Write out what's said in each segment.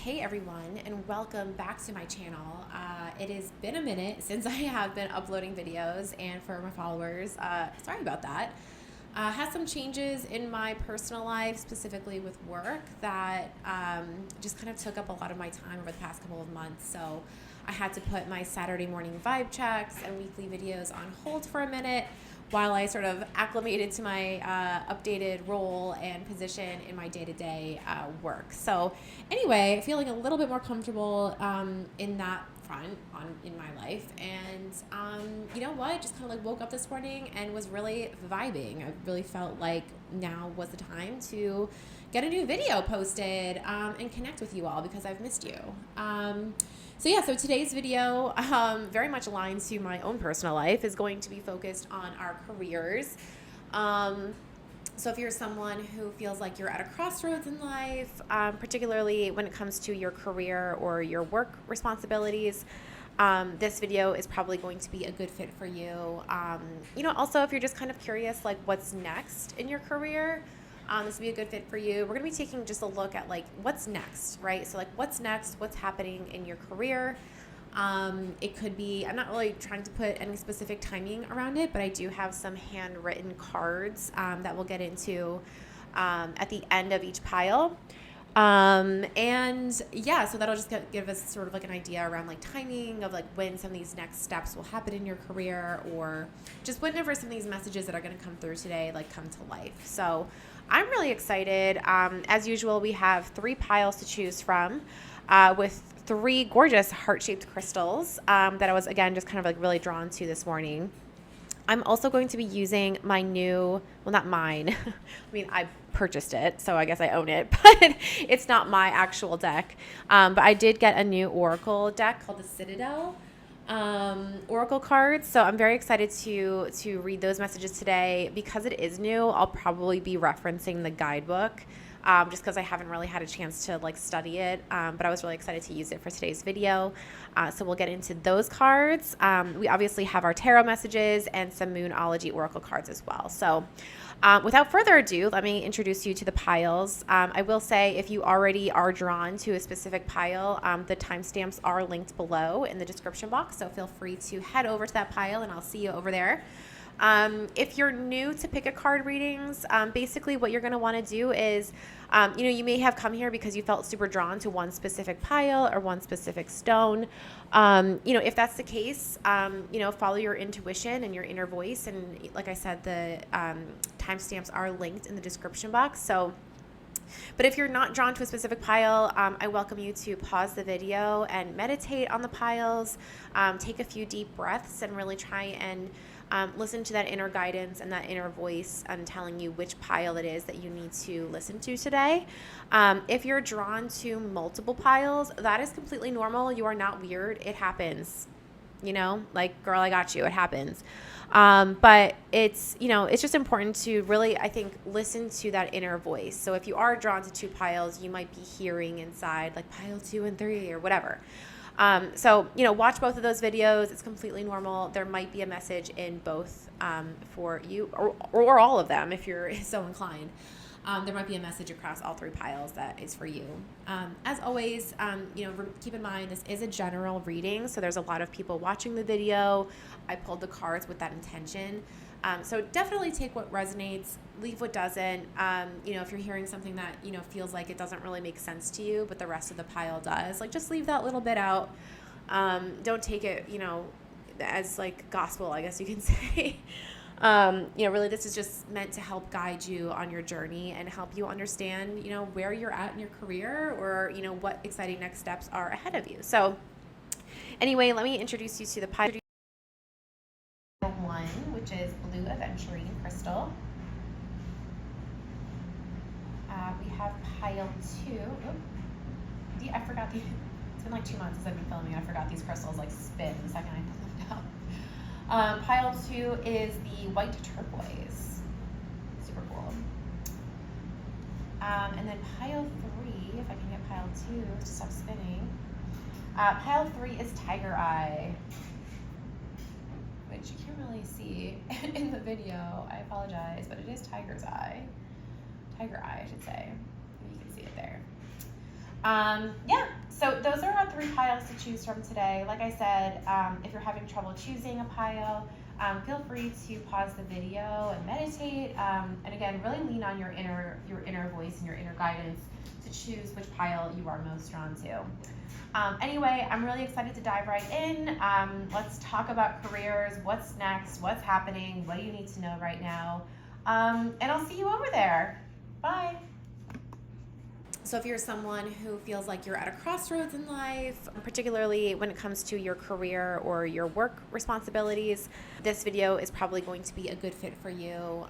Hey everyone, and welcome back to my channel. It has been a minute since I have been uploading videos, and for my followers, sorry about that. Had some changes in my personal life, specifically with work, that just kind of took up a lot of my time over the past couple of months. So I had to put my Saturday morning vibe checks and weekly videos on hold for a minute while I sort of acclimated to my updated role and position in my day-to-day work. So anyway, feeling a little bit more comfortable in that front in my life. And you know what? Just kind of like woke up this morning and was really vibing. I really felt like now was the time to get a new video posted and connect with you all because I've missed you. So today's video, very much aligned to my own personal life, is going to be focused on our careers. So if you're someone who feels like you're at a crossroads in life, particularly when it comes to your career or your work responsibilities, this video is probably going to be a good fit for you. Also if you're just kind of curious, like what's next in your career, this would be a good fit for you. We're going to be taking just a look at like what's next, right? So like what's next, what's happening in your career. It could be, I'm not really trying to put any specific timing around it, but I do have some handwritten cards that we'll get into at the end of each pile. So that'll just give us sort of like an idea around like timing of like when some of these next steps will happen in your career, or just whenever some of these messages that are going to come through today like come to life. So I'm really excited. As usual, we have 3 piles to choose from with 3 gorgeous heart-shaped crystals that I was, again, just kind of like really drawn to this morning. I'm also going to be using my new, well, not mine. I mean, I purchased it, so I guess I own it, but it's not my actual deck. But I did get a new Oracle deck called the Citadel Oracle cards. So I'm very excited to read those messages today. Because it is new, I'll probably be referencing the guidebook. Just because I haven't really had a chance to like study it, but I was really excited to use it for today's video. So we'll get into those cards. We obviously have our tarot messages and some Moonology Oracle cards as well. So without further ado, let me introduce you to the piles. I will say if you already are drawn to a specific pile, the timestamps are linked below in the description box. So feel free to head over to that pile and I'll see you over there. If you're new to pick a card readings, basically what you're going to want to do is, you may have come here because you felt super drawn to one specific pile or one specific stone. If that's the case, follow your intuition and your inner voice. And like I said, the timestamps are linked in the description box. But if you're not drawn to a specific pile, I welcome you to pause the video and meditate on the piles, take a few deep breaths and really try and listen to that inner guidance and that inner voice and telling you which pile it is that you need to listen to today. If you're drawn to multiple piles, that is completely normal. You are not weird. It happens. Like, girl, I got you. It happens. But it's just important to really, I think, listen to that inner voice. So if you are drawn to 2 piles, you might be hearing inside like pile 2 and 3 or whatever. Watch both of those videos. It's completely normal. There might be a message in both for you or all of them if you're so inclined. There might be a message across all 3 piles that is for you. As always, keep in mind this is a general reading, so there's a lot of people watching the video. I pulled the cards with that intention. So definitely take what resonates, leave what doesn't. If you're hearing something that, feels like it doesn't really make sense to you, but the rest of the pile does, like just leave that little bit out. Don't take it, as like gospel, I guess you can say. Really this is just meant to help guide you on your journey and help you understand, where you're at in your career or, what exciting next steps are ahead of you. So anyway, let me introduce you to the pile 1, which is Blue Aventurine Crystal. We have pile 2. I forgot it's been like 2 months since I've been filming. I forgot these crystals like spin the second I put them down. Pile 2 is the white turquoise. Super cool. And then pile 3, if I can get pile 2 to stop spinning. Pile 3 is Tiger Eye, which you can't really see in the video. I apologize, but it is Tiger Eye, I should say. You can see it there. Yeah, so those are our 3 piles to choose from today. Like I said, if you're having trouble choosing a pile, feel free to pause the video and meditate. And again, really lean on your inner voice and your inner guidance to choose which pile you are most drawn to. Anyway, I'm really excited to dive right in. Let's talk about careers. What's next? What's happening? What do you need to know right now? And I'll see you over there. Bye. So if you're someone who feels like you're at a crossroads in life, particularly when it comes to your career or your work responsibilities, this video is probably going to be a good fit for you.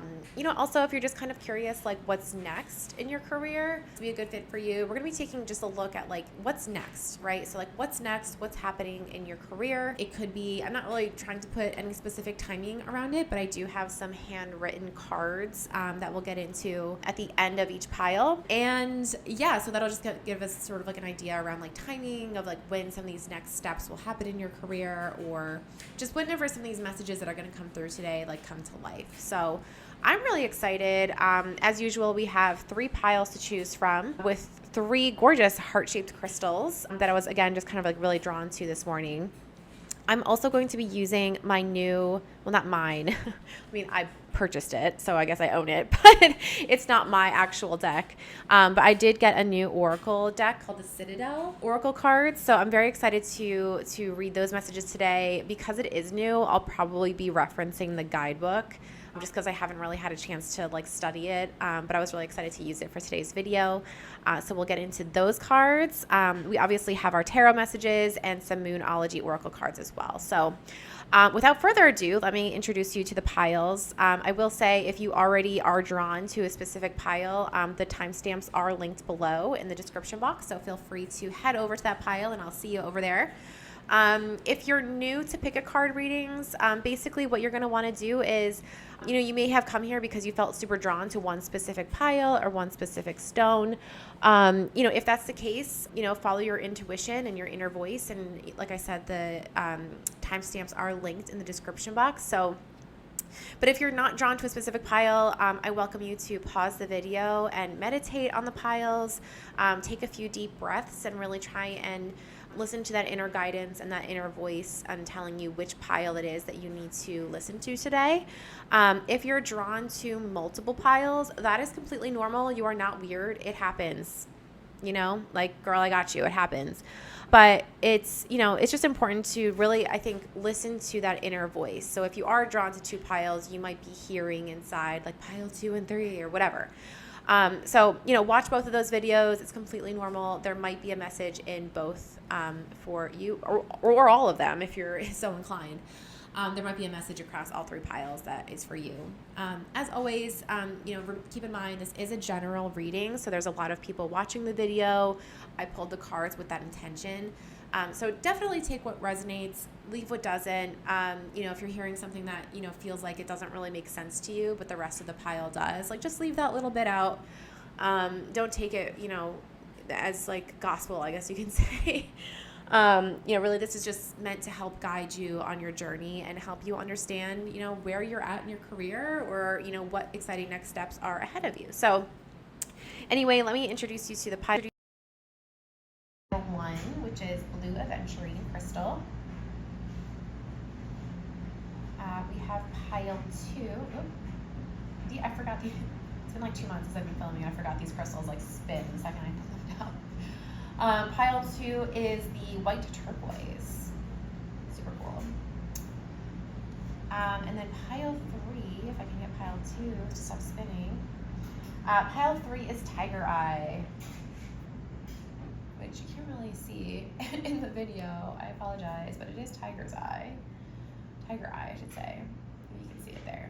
Also, if you're just kind of curious, like what's next in your career, to be a good fit for you, we're going to be taking just a look at like what's next, right? So like what's next, what's happening in your career. It could be, I'm not really trying to put any specific timing around it, but I do have some handwritten cards that we'll get into at the end of each pile. And yeah, so that'll just give us sort of like an idea around like timing of like when some of these next steps will happen in your career, or just whenever some of these messages that are going to come through today like come to life. So I'm really excited. As usual, we have 3 piles to choose from with 3 gorgeous heart-shaped crystals that I was, again, just kind of like really drawn to this morning. I'm also going to be using my new, well, not mine. I mean, I purchased it, so I guess I own it, but it's not my actual deck. But I did get a new Oracle deck called the Citadel Oracle cards, so I'm very excited to read those messages today. Because it is new, I'll probably be referencing the guidebook, just because I haven't really had a chance to like study it, but I was really excited to use it for today's video. So we'll get into those cards. We obviously have our tarot messages and some Moonology Oracle cards as well. So without further ado, let me introduce you to the piles. I will say if you already are drawn to a specific pile, the timestamps are linked below in the description box, so feel free to head over to that pile and I'll see you over there. If you're new to pick a card readings, basically what you're going to want to do is, you may have come here because you felt super drawn to one specific pile or one specific stone. If that's the case, follow your intuition and your inner voice. And like I said, the timestamps are linked in the description box. But if you're not drawn to a specific pile, I welcome you to pause the video and meditate on the piles, take a few deep breaths and really try and listen to that inner guidance and that inner voice and telling you which pile it is that you need to listen to today. If you're drawn to multiple piles, that is completely normal. You are not weird. It happens. Like, girl, I got you. It happens. But it's just important to really, I think, listen to that inner voice. So if you are drawn to 2 piles, you might be hearing inside like pile 2 and 3 or whatever. Watch both of those videos. It's completely normal. There might be a message in both for you or all of them if you're so inclined. There might be a message across all 3 piles that is for you. As always, keep in mind this is a general reading, so there's a lot of people watching the video. I pulled the cards with that intention. So definitely take what resonates, leave what doesn't. If you're hearing something that, feels like it doesn't really make sense to you, but the rest of the pile does, like just leave that little bit out. Don't take it, as like gospel, I guess you can say. Really this is just meant to help guide you on your journey and help you understand, where you're at in your career or, what exciting next steps are ahead of you. So anyway, let me introduce you to the pile 1, which is Blue Aventurine Crystal. We have pile 2. I forgot it's been like 2 months since I've been filming. I forgot these crystals like spin the second I put them down. Pile 2 is the white turquoise. Super cool. And then pile 3, if I can get pile 2 to stop spinning. Pile 3 is Tiger Eye, which you can't really see in the video. I apologize, but it is Tiger Eye, I should say. You can see it there.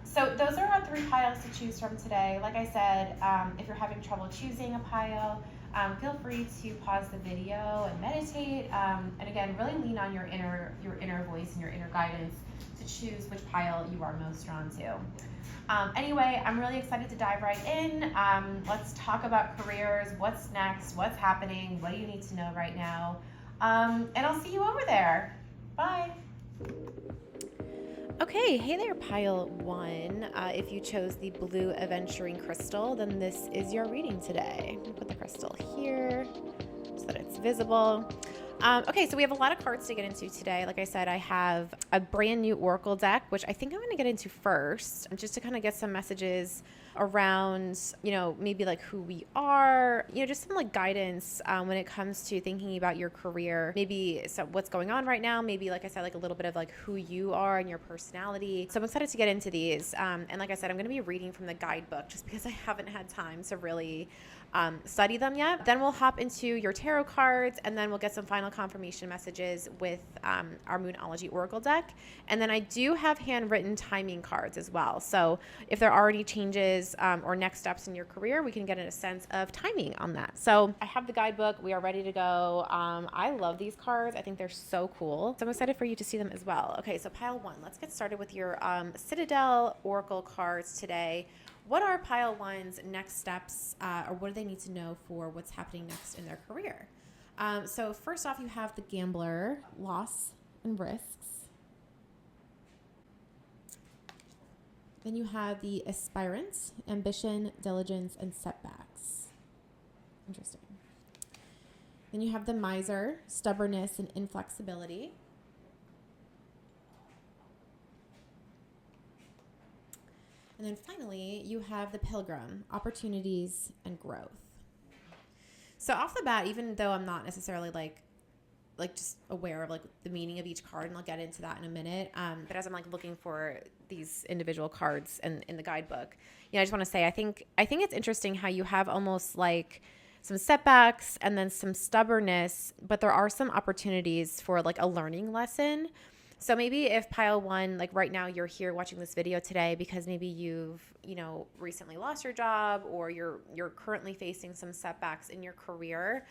So those are our 3 piles to choose from today. Like I said, if you're having trouble choosing a pile, feel free to pause the video and meditate. And again, really lean on your inner voice and your inner guidance to choose which pile you are most drawn to. Anyway, I'm really excited to dive right in. Let's talk about careers. What's next? What's happening? What do you need to know right now? And I'll see you over there. Bye. Okay, hey there, pile one. If you chose the blue aventurine crystal, then this is your reading today. I'll put the crystal here so that it's visible. Okay, so we have a lot of cards to get into today. Like I said, I have a brand new Oracle deck, which I think I'm going to get into first, just to kind of get some messages around, maybe like who we are, just some like guidance when it comes to thinking about your career, maybe what's going on right now, maybe like I said, like a little bit of like who you are and your personality. So I'm excited to get into these. And like I said, I'm going to be reading from the guidebook just because I haven't had time to really study them yet. Then we'll hop into your tarot cards, and then we'll get some final confirmation messages with our Moonology Oracle deck. And then I do have handwritten timing cards as well. So if there are any changes or next steps in your career, we can get a sense of timing on that. So I have the guidebook. We are ready to go. I love these cards. I think they're so cool. So I'm excited for you to see them as well. Okay, so pile one. Let's get started with your Citadel Oracle cards today. What are pile one's next steps, or what do they need to know for what's happening next in their career? So first off, you have the Gambler, loss and risks. Then you have the Aspirant, ambition, diligence, and setbacks. Interesting. Then you have the Miser, stubbornness and inflexibility. And then finally, you have the Pilgrim, opportunities and growth. So off the bat, even though I'm not necessarily like just aware of like the meaning of each card, and I'll get into that in a minute. But as I'm like looking for these individual cards in the guidebook, I just want to say I think it's interesting how you have almost like some setbacks and then some stubbornness, but there are some opportunities for like a learning lesson. So maybe if pile one, like right now you're here watching this video today because maybe you've, recently lost your job, or you're currently facing some setbacks in your career,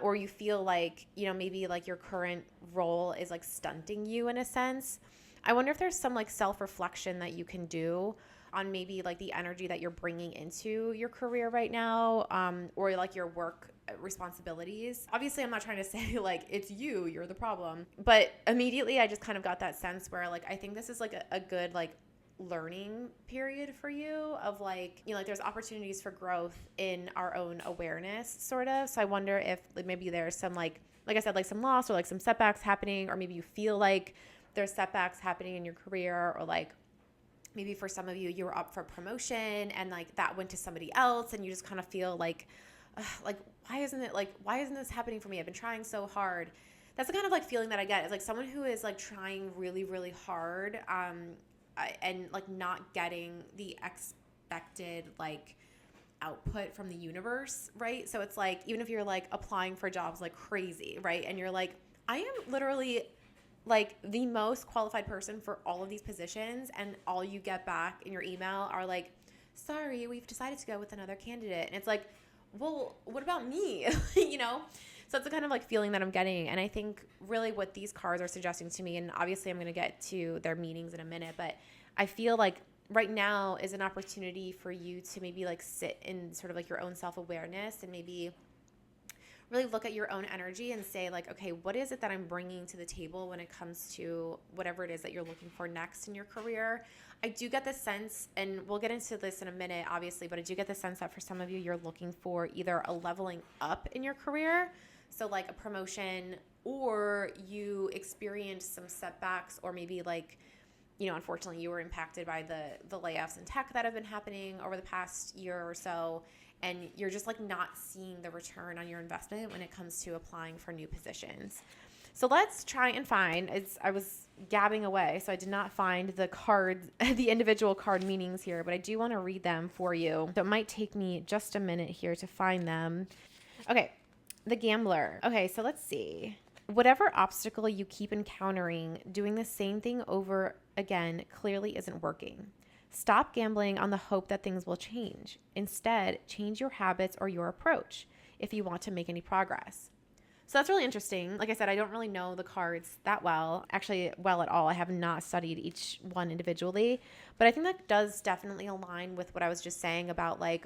or you feel like, maybe like your current role is like stunting you in a sense. I wonder if there's some like self-reflection that you can do on maybe like the energy that you're bringing into your career right now, or like your work responsibilities. Obviously, I'm not trying to say like it's you're the problem, but immediately I just kind of got that sense where like I think this is like a good like learning period for you of like, like there's opportunities for growth in our own awareness sort of. So I wonder if like maybe there's some like I said, like some loss or like some setbacks happening, or maybe you feel like there's setbacks happening in your career, or like maybe for some of you, you were up for promotion and like that went to somebody else, and you just kind of feel like why isn't this happening for me? I've been trying so hard. That's the kind of like feeling that I get. It's like someone who is like trying really, really hard, and like not getting the expected like output from the universe, right? So it's like, even if you're like applying for jobs like crazy, right? And you're like, I am literally like the most qualified person for all of these positions, and all you get back in your email are like, sorry, we've decided to go with another candidate. And it's like, well, what about me? So it's the kind of like feeling that I'm getting. And I think really what these cards are suggesting to me, and obviously I'm going to get to their meanings in a minute, but I feel like right now is an opportunity for you to maybe like sit in sort of like your own self-awareness, and maybe really look at your own energy and say like, okay, what is it that I'm bringing to the table when it comes to whatever it is that you're looking for next in your career? I do get the sense, and we'll get into this in a minute, obviously, but I do get the sense that for some of you, you're looking for either a leveling up in your career, so like a promotion, or you experienced some setbacks, or maybe like, unfortunately you were impacted by the layoffs in tech that have been happening over the past year or so, and you're just like not seeing the return on your investment when it comes to applying for new positions. So let's try and find, I was gabbing away, so I did not find the cards, the individual card meanings here, but I do want to read them for you. So it might take me just a minute here to find them. Okay, the Gambler. Okay, so let's see. Whatever obstacle you keep encountering, doing the same thing over again clearly isn't working. Stop gambling on the hope that things will change. Instead, change your habits or your approach if you want to make any progress. So that's really interesting. Like I said, I don't really know the cards that well, actually well at all. I have not studied each one individually, but I think that does definitely align with what I was just saying about like,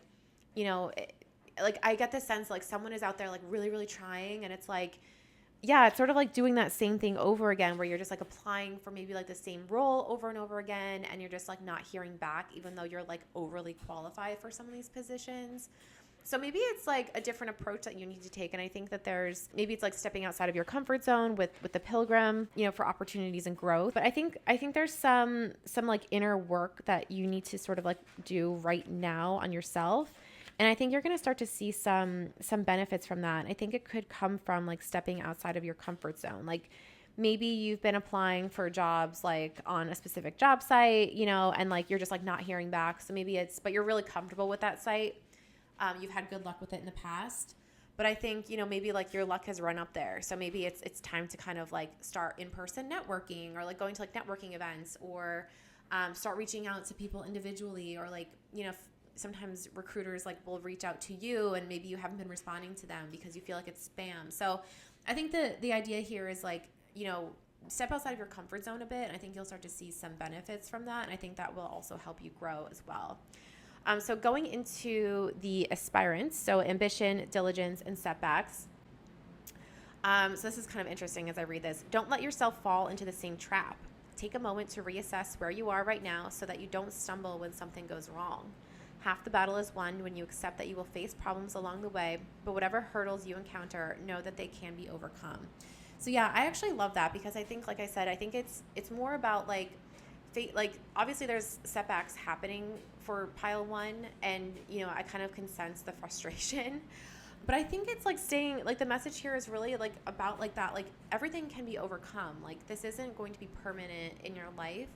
like I get the sense like someone is out there like really, really trying, and it's like, yeah, it's sort of like doing that same thing over again, where you're just like applying for maybe like the same role over and over again, and you're just like not hearing back, even though you're like overly qualified for some of these positions. So maybe it's like a different approach that you need to take. And I think that maybe it's like stepping outside of your comfort zone with the pilgrim, for opportunities and growth. But I think there's some like inner work that you need to sort of like do right now on yourself. And I think you're going to start to see some benefits from that. I think it could come from like stepping outside of your comfort zone. Like maybe you've been applying for jobs like on a specific job site, and like you're just like not hearing back. So maybe but you're really comfortable with that site. You've had good luck with it in the past, but I think, maybe like your luck has run up there. So maybe it's time to kind of like start in-person networking, or like going to like networking events, or start reaching out to people individually, or like, sometimes recruiters like will reach out to you and maybe you haven't been responding to them because you feel like it's spam. So I think the idea here is like, step outside of your comfort zone a bit. And I think you'll start to see some benefits from that. And I think that will also help you grow as well. So going into the aspirants, so ambition, diligence, and setbacks. So this is kind of interesting as I read this. Don't let yourself fall into the same trap. Take a moment to reassess where you are right now so that you don't stumble when something goes wrong. Half the battle is won when you accept that you will face problems along the way, but whatever hurdles you encounter, know that they can be overcome. So yeah, I actually love that, because I think, like I said, I think it's more about like obviously there's setbacks happening for pile one, and I kind of can sense the frustration, but I think it's like staying, like the message here is really like about like that, like everything can be overcome. Like this isn't going to be permanent in your life.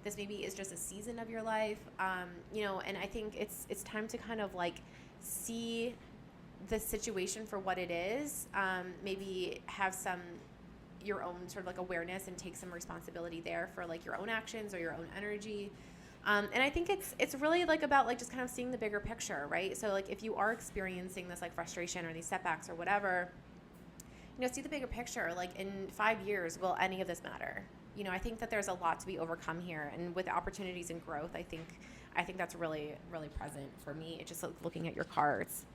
This maybe is just a season of your life, and I think it's time to kind of like see the situation for what it is, maybe have your own sort of like awareness and take some responsibility there for like your own actions or your own energy. And I think it's really like about like just kind of seeing the bigger picture, right? So like if you are experiencing this like frustration or these setbacks or whatever, see the bigger picture. Like in 5 years, will any of this matter? I think that there's a lot to be overcome here, and with opportunities and growth, I think that's really, really present for me. It's just like looking at your cards.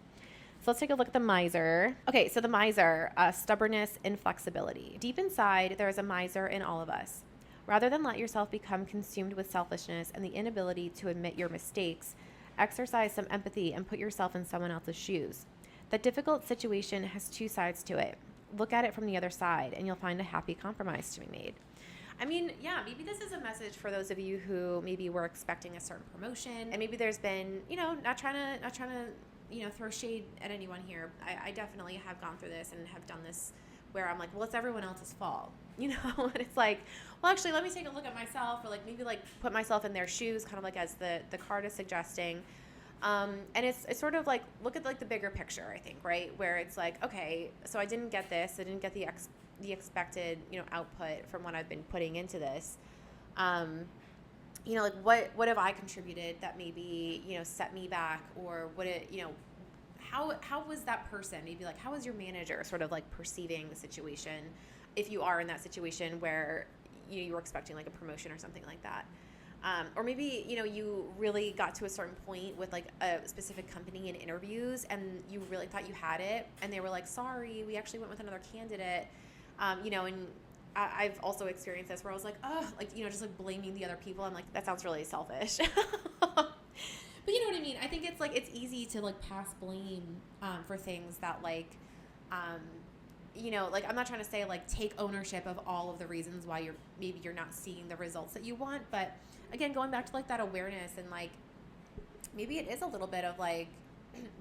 So let's take a look at the miser. Okay, so the miser, stubbornness and flexibility. Deep inside, there is a miser in all of us. Rather than let yourself become consumed with selfishness and the inability to admit your mistakes, exercise some empathy and put yourself in someone else's shoes. That difficult situation has two sides to it. Look at it from the other side, and you'll find a happy compromise to be made. I mean, yeah, maybe this is a message for those of you who maybe were expecting a certain promotion, and maybe there's been, not trying to, throw shade at anyone here. I definitely have gone through this and have done this where I'm like, well, it's everyone else's fault, and it's like, well, actually, let me take a look at myself, or like maybe like put myself in their shoes, kind of like as the card is suggesting. And it's sort of like, look at like the bigger picture, I think, right? Where it's like, okay, so I didn't get this. I didn't get the expected, output from what I've been putting into this. Like what have I contributed that maybe, set me back, or what it, how was that person, maybe like, how was your manager sort of like perceiving the situation? If you are in that situation where you were expecting like a promotion or something like that. Or maybe, you really got to a certain point with like a specific company in interviews, and you really thought you had it, and they were like, sorry, we actually went with another candidate. And I've also experienced this where I was like, oh, like, just like blaming the other people. I'm like, that sounds really selfish. But you know what I mean? I think it's like, it's easy to like pass blame for things that like, like I'm not trying to say like take ownership of all of the reasons why you're not seeing the results that you want. But again, going back to like that awareness, and like maybe it is a little bit of like,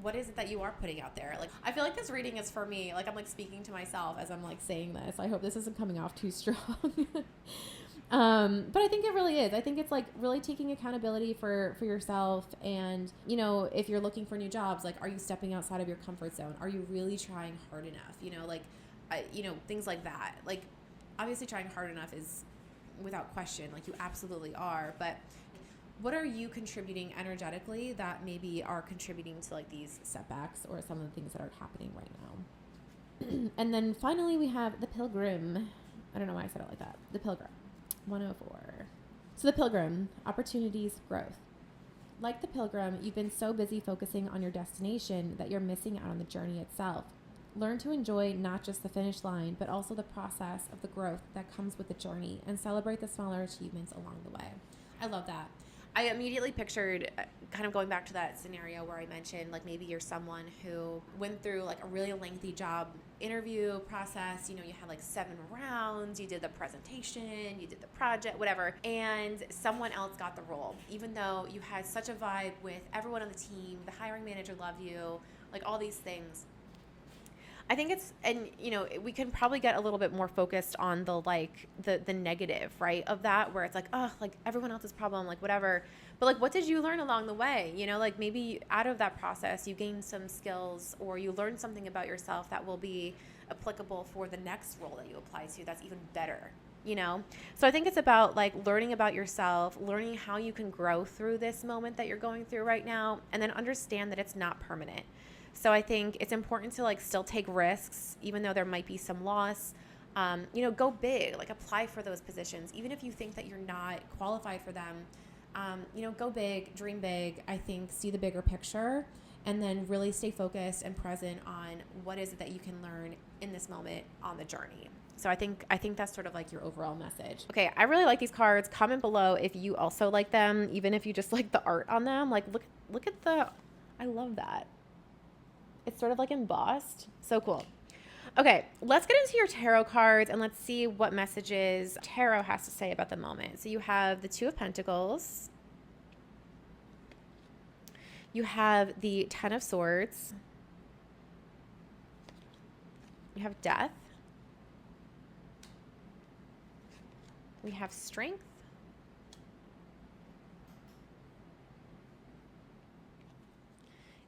what is it that you are putting out there? Like, I feel like this reading is for me. Like, I'm like speaking to myself as I'm like saying this. I hope this isn't coming off too strong. But I think it really is. I think it's like really taking accountability for yourself. And, if you're looking for new jobs, like, are you stepping outside of your comfort zone? Are you really trying hard enough? Things like that. Like, obviously trying hard enough is without question, like you absolutely are. But what are you contributing energetically that maybe are contributing to like these setbacks or some of the things that are happening right now? And then finally we have the Pilgrim. I don't know why I said it like that. The Pilgrim, 104. So the Pilgrim, opportunities, growth. Like the Pilgrim, you've been so busy focusing on your destination that you're missing out on the journey itself. Learn to enjoy not just the finish line, but also the process of the growth that comes with the journey, and celebrate the smaller achievements along the way. I love that. I immediately pictured kind of going back to that scenario where I mentioned, like, maybe you're someone who went through like a really lengthy job interview process. You know, you had like 7 rounds, you did the presentation, you did the project, whatever, and someone else got the role, even though you had such a vibe with everyone on the team, the hiring manager loved you, like all these things. I think it's, and you know, we can probably get a little bit more focused on the like the negative, right, of that, where it's like, oh, like everyone else's problem, like whatever. But like, what did you learn along the way? You know, like maybe out of that process, you gained some skills, or you learned something about yourself that will be applicable for the next role that you apply to that's even better, you know? So I think it's about like learning about yourself, learning how you can grow through this moment that you're going through right now, and then understand that it's not permanent. So I think it's important to like still take risks, even though there might be some loss. You know, go big, like apply for those positions, even if you think that you're not qualified for them. You know, go big, dream big. I think see the bigger picture, and then really stay focused and present on what is it that you can learn in this moment on the journey. So I think that's sort of like your overall message. Okay, I really like these cards. Comment below if you also like them, even if you just like the art on them. Like look at the, I love that. It's sort of like embossed. So cool. Okay, let's get into your tarot cards and let's see what messages tarot has to say about the moment. So you have the Two of Pentacles. You have the Ten of Swords. You have Death. We have Strength.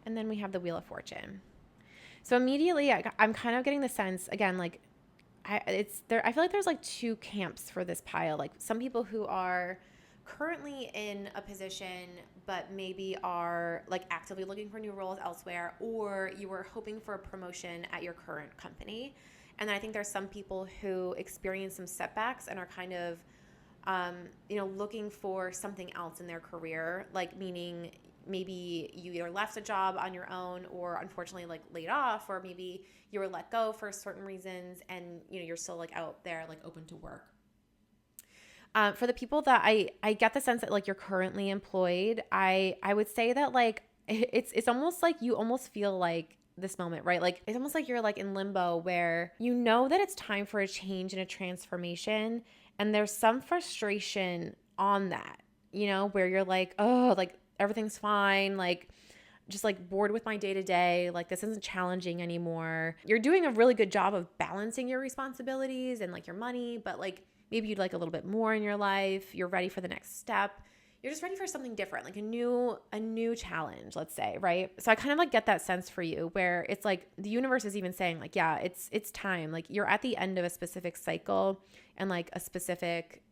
And then we have the Wheel of Fortune. So immediately I'm kind of getting the sense, again, like I feel like there's like 2 camps for this pile. Like some people who are currently in a position, but maybe are like actively looking for new roles elsewhere, or you were hoping for a promotion at your current company. And then I think there's some people who experience some setbacks and are kind of, you know, looking for something else in their career, like meaning maybe you either left a job on your own or unfortunately like laid off, or maybe you were let go for certain reasons and, you know, you're still like out there like open to work. For the people that I get the sense that like you're currently employed, I would say that like it's almost like you almost feel like this moment, right? Like it's almost like you're like in limbo where you know that it's time for a change and a transformation, and there's some frustration on that, you know, where you're like, oh, like everything's fine, like just like bored with my day to day, like this isn't challenging anymore. You're doing a really good job of balancing your responsibilities and like your money, but like maybe you'd like a little bit more in your life. You're ready for the next step. You're just ready for something different, like a new challenge, let's say, right? So I kind of like get that sense for you where it's like the universe is even saying like, yeah, it's time. Like you're at the end of a specific cycle and like a specific,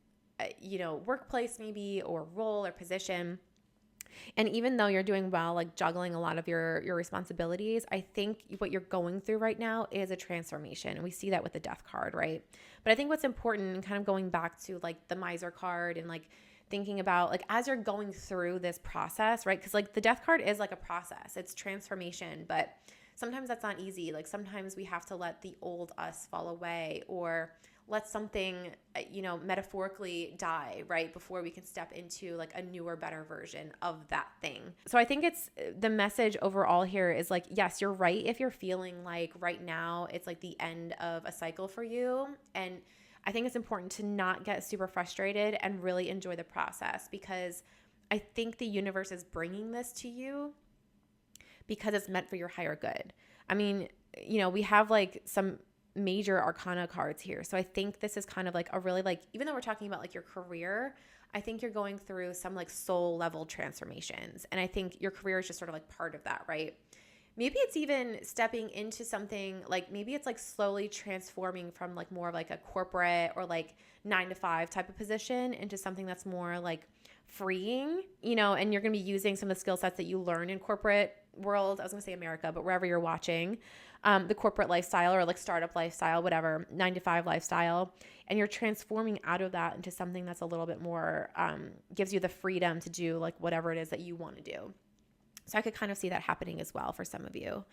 you know, workplace maybe, or role or position. And even though you're doing well, like juggling a lot of your responsibilities, I think what you're going through right now is a transformation. And we see that with the Death card, right? But I think what's important, and kind of going back to like the Miser card and like thinking about like as you're going through this process, right? Because like the Death card is like a process, it's transformation, but sometimes that's not easy. Like sometimes we have to let the old us fall away, or let something, you know, metaphorically die, right, before we can step into like a newer, better version of that thing. So I think it's the message overall here is like, yes, you're right if you're feeling like right now it's like the end of a cycle for you. And I think it's important to not get super frustrated and really enjoy the process, because I think the universe is bringing this to you because it's meant for your higher good. I mean, you know, we have like some major arcana cards here. So I think this is kind of like a really like, even though we're talking about like your career, I think you're going through some like soul level transformations. And I think your career is just sort of like part of that, right? Maybe it's even stepping into something like, maybe it's like slowly transforming from like more of like a corporate or like 9-to-5 type of position into something that's more like freeing, you know, and you're going to be using some of the skill sets that you learn in corporate world. I was going to say America, but wherever you're watching, the corporate lifestyle or like startup lifestyle, whatever, 9-to-5 lifestyle. And you're transforming out of that into something that's a little bit more, gives you the freedom to do like whatever it is that you want to do. So I could kind of see that happening as well for some of you.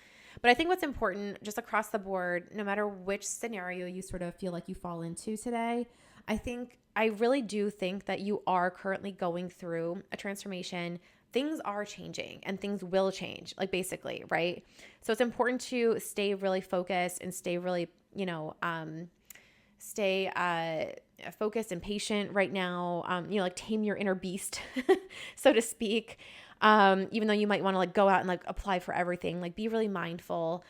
But I think what's important just across the board, no matter which scenario you sort of feel like you fall into today, I really do think that you are currently going through a transformation. Things are changing and things will change, like basically, right? So it's important to stay really focused and stay really, stay focused and patient right now. Like tame your inner beast, so to speak. Even though you might want to like go out and like apply for everything, like be really mindful,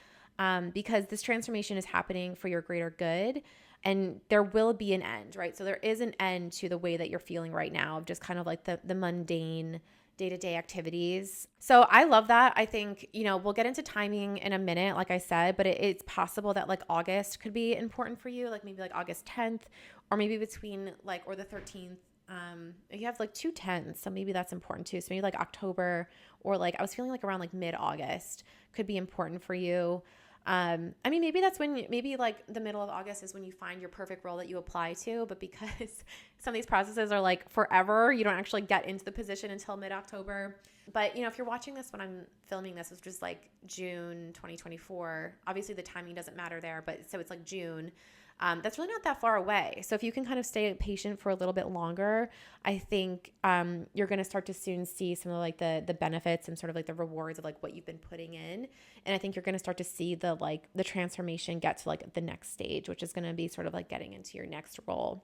because this transformation is happening for your greater good. And there will be an end, right? So there is an end to the way that you're feeling right now of just kind of like the mundane day-to-day activities. So I love that. I think, we'll get into timing in a minute, like I said, but it's possible that like August could be important for you, like maybe like August 10th or maybe between like, or the 13th. You have like 2 10s, so maybe that's important too. So maybe like October, or like I was feeling like around like mid-August could be important for you. Maybe that's when, maybe like the middle of August is when you find your perfect role that you apply to, but because some of these processes are like forever, you don't actually get into the position until mid-October. But, if you're watching this when I'm filming this, which is like June 2024, obviously the timing doesn't matter there, but so it's like June. That's really not that far away. So if you can kind of stay patient for a little bit longer, I think you're going to start to soon see some of like the benefits and sort of like the rewards of like what you've been putting in. And I think you're going to start to see the transformation get to like the next stage, which is going to be sort of like getting into your next role.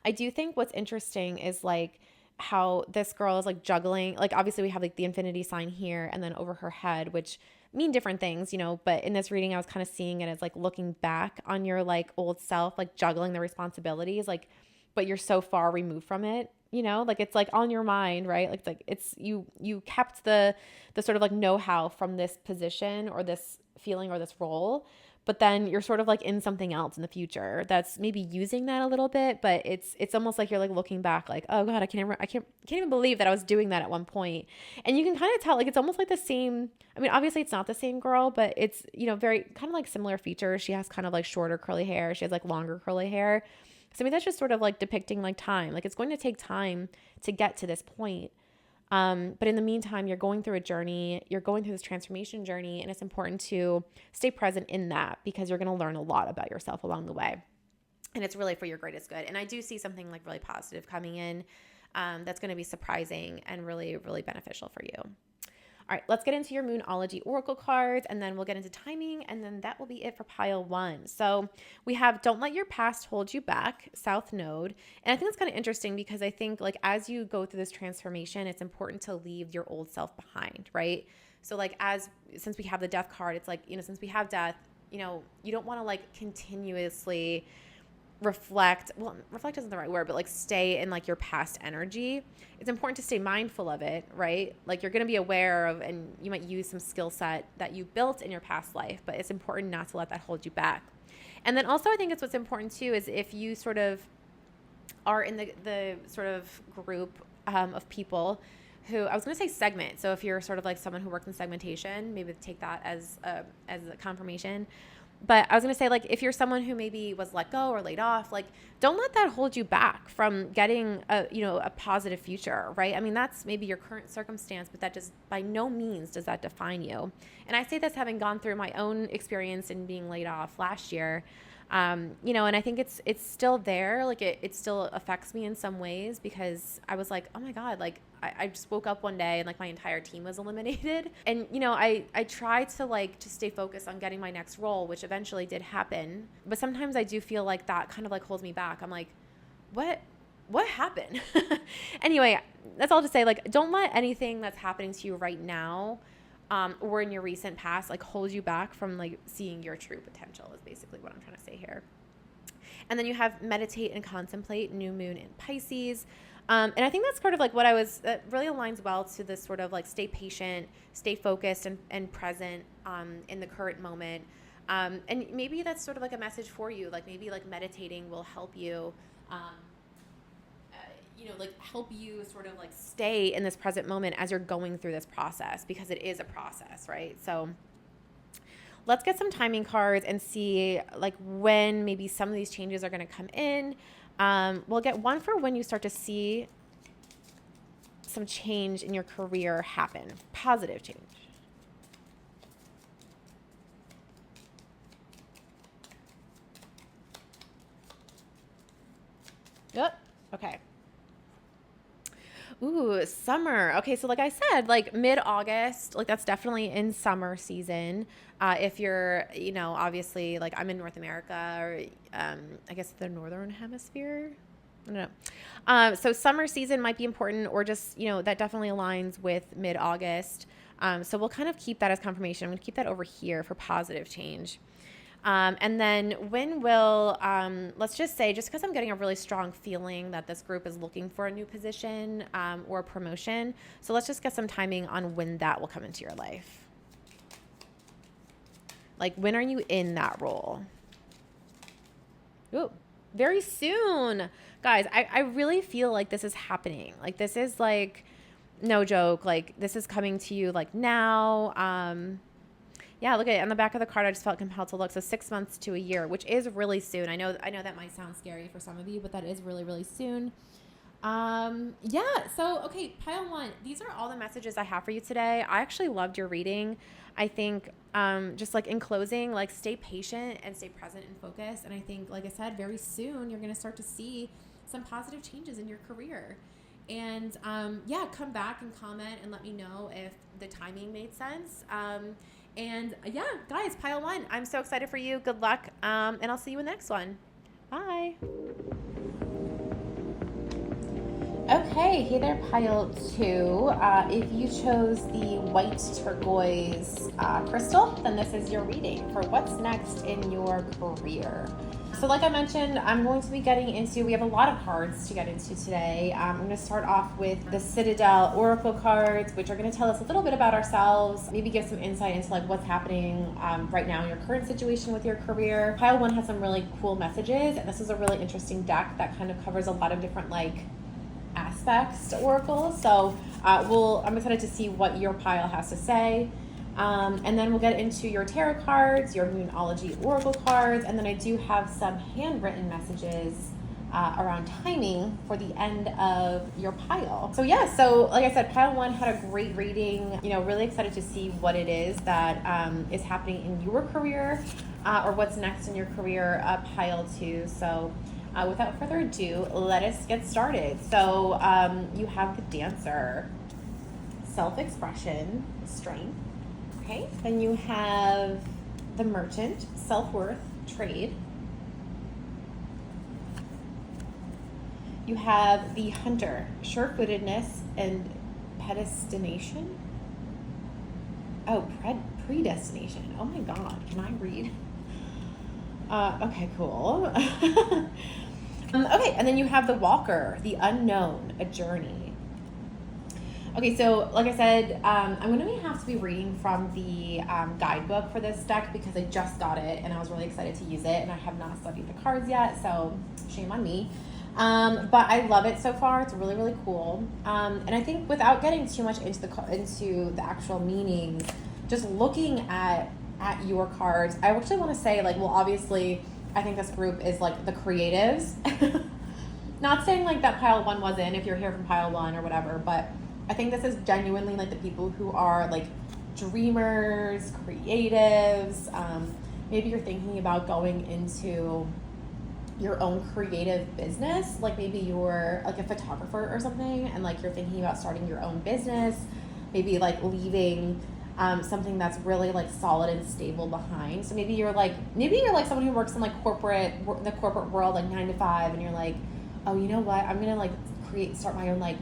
I do think what's interesting is like how this girl is like juggling, like obviously we have like the infinity sign here and then over her head, which mean different things, but in this reading, I was kind of seeing it as like looking back on your like old self, like juggling the responsibilities, like, but you're so far removed from it, like it's like on your mind, right? Like it's you kept the sort of like know-how from this position or this feeling or this role, but then you're sort of like in something else in the future that's maybe using that a little bit, but it's almost like you're like looking back like, oh God, I can't even believe that I was doing that at one point. And you can kind of tell, like, it's almost like the same. I mean, obviously it's not the same girl, but it's, very kind of like similar features. She has kind of like shorter curly hair. She has like longer curly hair. So I mean, that's just sort of like depicting like time. Like it's going to take time to get to this point. But in the meantime, you're going through a journey, you're going through this transformation journey, and it's important to stay present in that because you're going to learn a lot about yourself along the way. And it's really for your greatest good. And I do see something like really positive coming in that's going to be surprising and really, really beneficial for you. All right, let's get into your Moonology Oracle cards, and then we'll get into timing, and then that will be it for pile 1. So we have Don't Let Your Past Hold You Back, South Node. And I think it's kind of interesting because I think like as you go through this transformation, it's important to leave your old self behind, right? So like since we have the death card, it's like, since we have death, you don't want to like continuously reflect isn't the right word, but like stay in like your past energy. It's important to stay mindful of it, right? Like you're going to be aware of, and you might use some skill set that you built in your past life, but it's important not to let that hold you back. And then also I think it's what's important too is if you sort of are in the sort of group of people who, I was going to say segment. So if you're sort of like someone who works in segmentation, maybe take that as a confirmation. But I was going to say, like, if you're someone who maybe was let go or laid off, like, don't let that hold you back from getting a positive future, right? I mean, that's maybe your current circumstance, but that just by no means does that define you. And I say this having gone through my own experience in being laid off last year. And I think it's still there. Like it still affects me in some ways because I was like, oh my God, like I just woke up one day and like my entire team was eliminated. And, I tried to like just stay focused on getting my next role, which eventually did happen. But sometimes I do feel like that kind of like holds me back. I'm like, what happened? Anyway, that's all to say, like, don't let anything that's happening to you right now or in your recent past, like hold you back from like seeing your true potential is basically what I'm trying to say here. And then you have meditate and contemplate, new moon in Pisces. And I think that's part of like what that really aligns well to this sort of like stay patient, stay focused and present in the current moment. And maybe that's sort of like a message for you. Like maybe like meditating will help you, like help you sort of like stay in this present moment as you're going through this process, because it is a process, right? So let's get some timing cards and see like when maybe some of these changes are going to come in. We'll get one for when you start to see some change in your career happen, positive change. Yep. Okay. Ooh, summer. Okay, so like I said, like mid-August, like that's definitely in summer season. If you're, obviously, like I'm in North America, or I guess the northern hemisphere. I don't know. So summer season might be important, or just, that definitely aligns with mid-August. So we'll kind of keep that as confirmation. I'm going to keep that over here for positive change. And then when will, let's just say, just because I'm getting a really strong feeling that this group is looking for a new position or promotion. So let's just get some timing on when that will come into your life. Like, when are you in that role? Ooh, very soon. Guys, I really feel like this is happening. Like, this is like, no joke. Like, this is coming to you like now. Yeah, look at it. On the back of the card, I just felt compelled to look. So 6 months to a year, which is really soon. I know that might sound scary for some of you, but that is really, really soon. Yeah. So, okay, pile one. These are all the messages I have for you today. I actually loved your reading. I think just like in closing, like stay patient and stay present and focused. And I think, like I said, very soon you're going to start to see some positive changes in your career. And yeah, come back and comment and let me know if the timing made sense. And yeah, guys, pile one. I'm so excited for you. Good luck. And I'll see you in the next one. Bye. Okay, hey there, pile two. If you chose the white turquoise crystal, then this is your reading for what's next in your career. So like I mentioned, I'm going to be getting into, we have a lot of cards to get into today. I'm going to start off with the Citadel Oracle cards, which are going to tell us a little bit about ourselves, maybe give some insight into like what's happening right now in your current situation with your career. Pile one has some really cool messages, and this is a really interesting deck that kind of covers a lot of different like aspects to Oracle. So I'm excited to see what your pile has to say. And then we'll get into your tarot cards, your Moonology Oracle cards, and then I do have some handwritten messages around timing for the end of your pile. So yeah, so like I said, pile one had a great reading, really excited to see what it is that is happening in your career or what's next in your career, pile two. So without further ado, let us get started. So you have the Dancer, self-expression, strength. Okay, then you have the Merchant, self-worth, trade. You have the Hunter, sure-footedness and predestination. Oh, predestination. Oh my God, can I read? Okay, cool. Okay, and then you have the Walker, the unknown, a journey. Okay, so like I said, I'm going to have to be reading from the guidebook for this deck because I just got it and I was really excited to use it, and I have not studied the cards yet, so shame on me. But I love it so far. It's really, really cool. And I think without getting too much into the actual meanings, just looking at your cards, I actually want to say, like, well, obviously, I think this group is like the creatives. Not saying like that pile one wasn't, if you're here from pile one or whatever, but I think this is genuinely like the people who are like dreamers, creatives. Maybe you're thinking about going into your own creative business. Like maybe you're like a photographer or something, and like you're thinking about starting your own business. Maybe like leaving something that's really like solid and stable behind. So maybe you're like someone who works in like the corporate world, like 9 to 5, and you're like, oh, you know what? I'm gonna like start my own like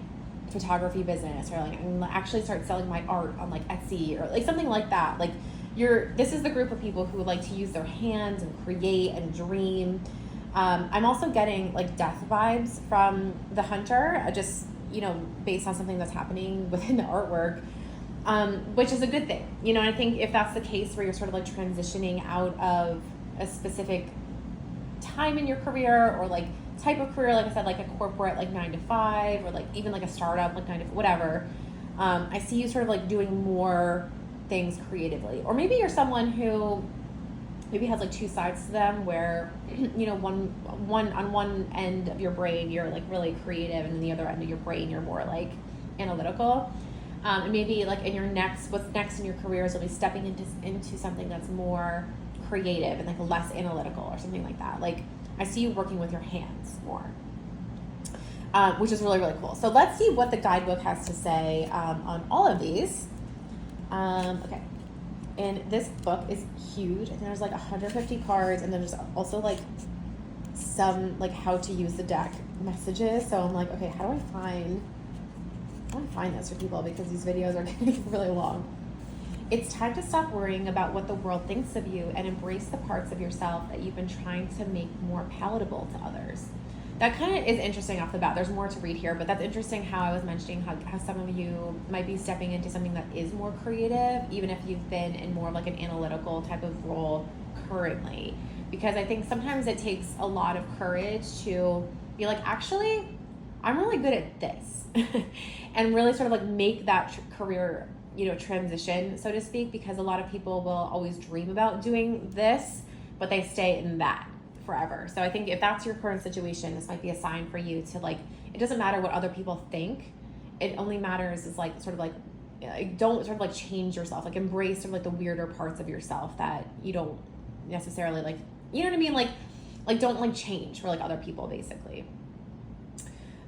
photography business, or like I'm gonna actually start selling my art on like Etsy or like something like that. Like this is the group of people who like to use their hands and create and dream. I'm also getting like death vibes from the Hunter, just based on something that's happening within the artwork. Which is a good thing, and I think if that's the case where you're sort of like transitioning out of a specific time in your career or like type of career, like I said, like a corporate, like 9 to 5, or like even like a startup, like 9 to whatever, I see you sort of like doing more things creatively. Or maybe you're someone who maybe has like two sides to them, where one on one end of your brain you're like really creative, and then the other end of your brain you're more like analytical. And maybe like in your what's next in your career is you'll be stepping into something that's more creative and like less analytical or something like that. Like I see you working with your hands more, which is really, really cool. So let's see what the guidebook has to say on all of these. Okay. And this book is huge. I think there's like 150 cards, and then there's also like some like how to use the deck messages. So I'm like, okay, how do I find this for people, because these videos are getting really long. It's time to stop worrying about what the world thinks of you and embrace the parts of yourself that you've been trying to make more palatable to others. That kind of is interesting off the bat. There's more to read here, but that's interesting how I was mentioning how some of you might be stepping into something that is more creative, even if you've been in more of like an analytical type of role currently. Because I think sometimes it takes a lot of courage to be like, actually, I'm really good at this. And really sort of like make that career, transition, so to speak, because a lot of people will always dream about doing this, but they stay in that forever. So I think if that's your current situation, this might be a sign for you to like, it doesn't matter what other people think. It only matters is like sort of like, don't sort of like change yourself, like embrace sort of like the weirder parts of yourself that you don't necessarily like, you know what I mean? Like don't like change for like other people basically.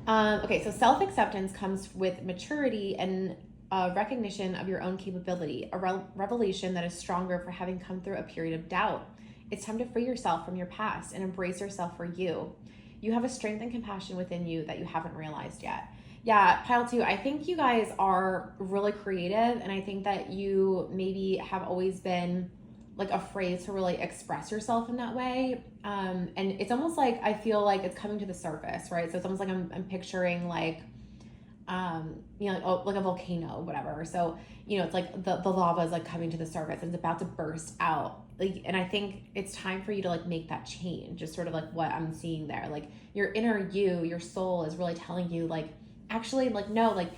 Okay, so self-acceptance comes with maturity and recognition of your own capability, a revelation that is stronger for having come through a period of doubt. It's time to free yourself from your past and embrace yourself for you. You have a strength and compassion within you that you haven't realized yet. Yeah, pile 2, I think you guys are really creative, and I think that you maybe have always been like afraid to really express yourself in that way. And it's almost like, I feel like it's coming to the surface, right? So it's almost like I'm picturing like, like a volcano, whatever. So, it's like the lava is like coming to the surface and it's about to burst out. Like, and I think it's time for you to like make that change, just sort of like what I'm seeing there. Like your inner you, your soul is really telling you like, actually, like, no, like,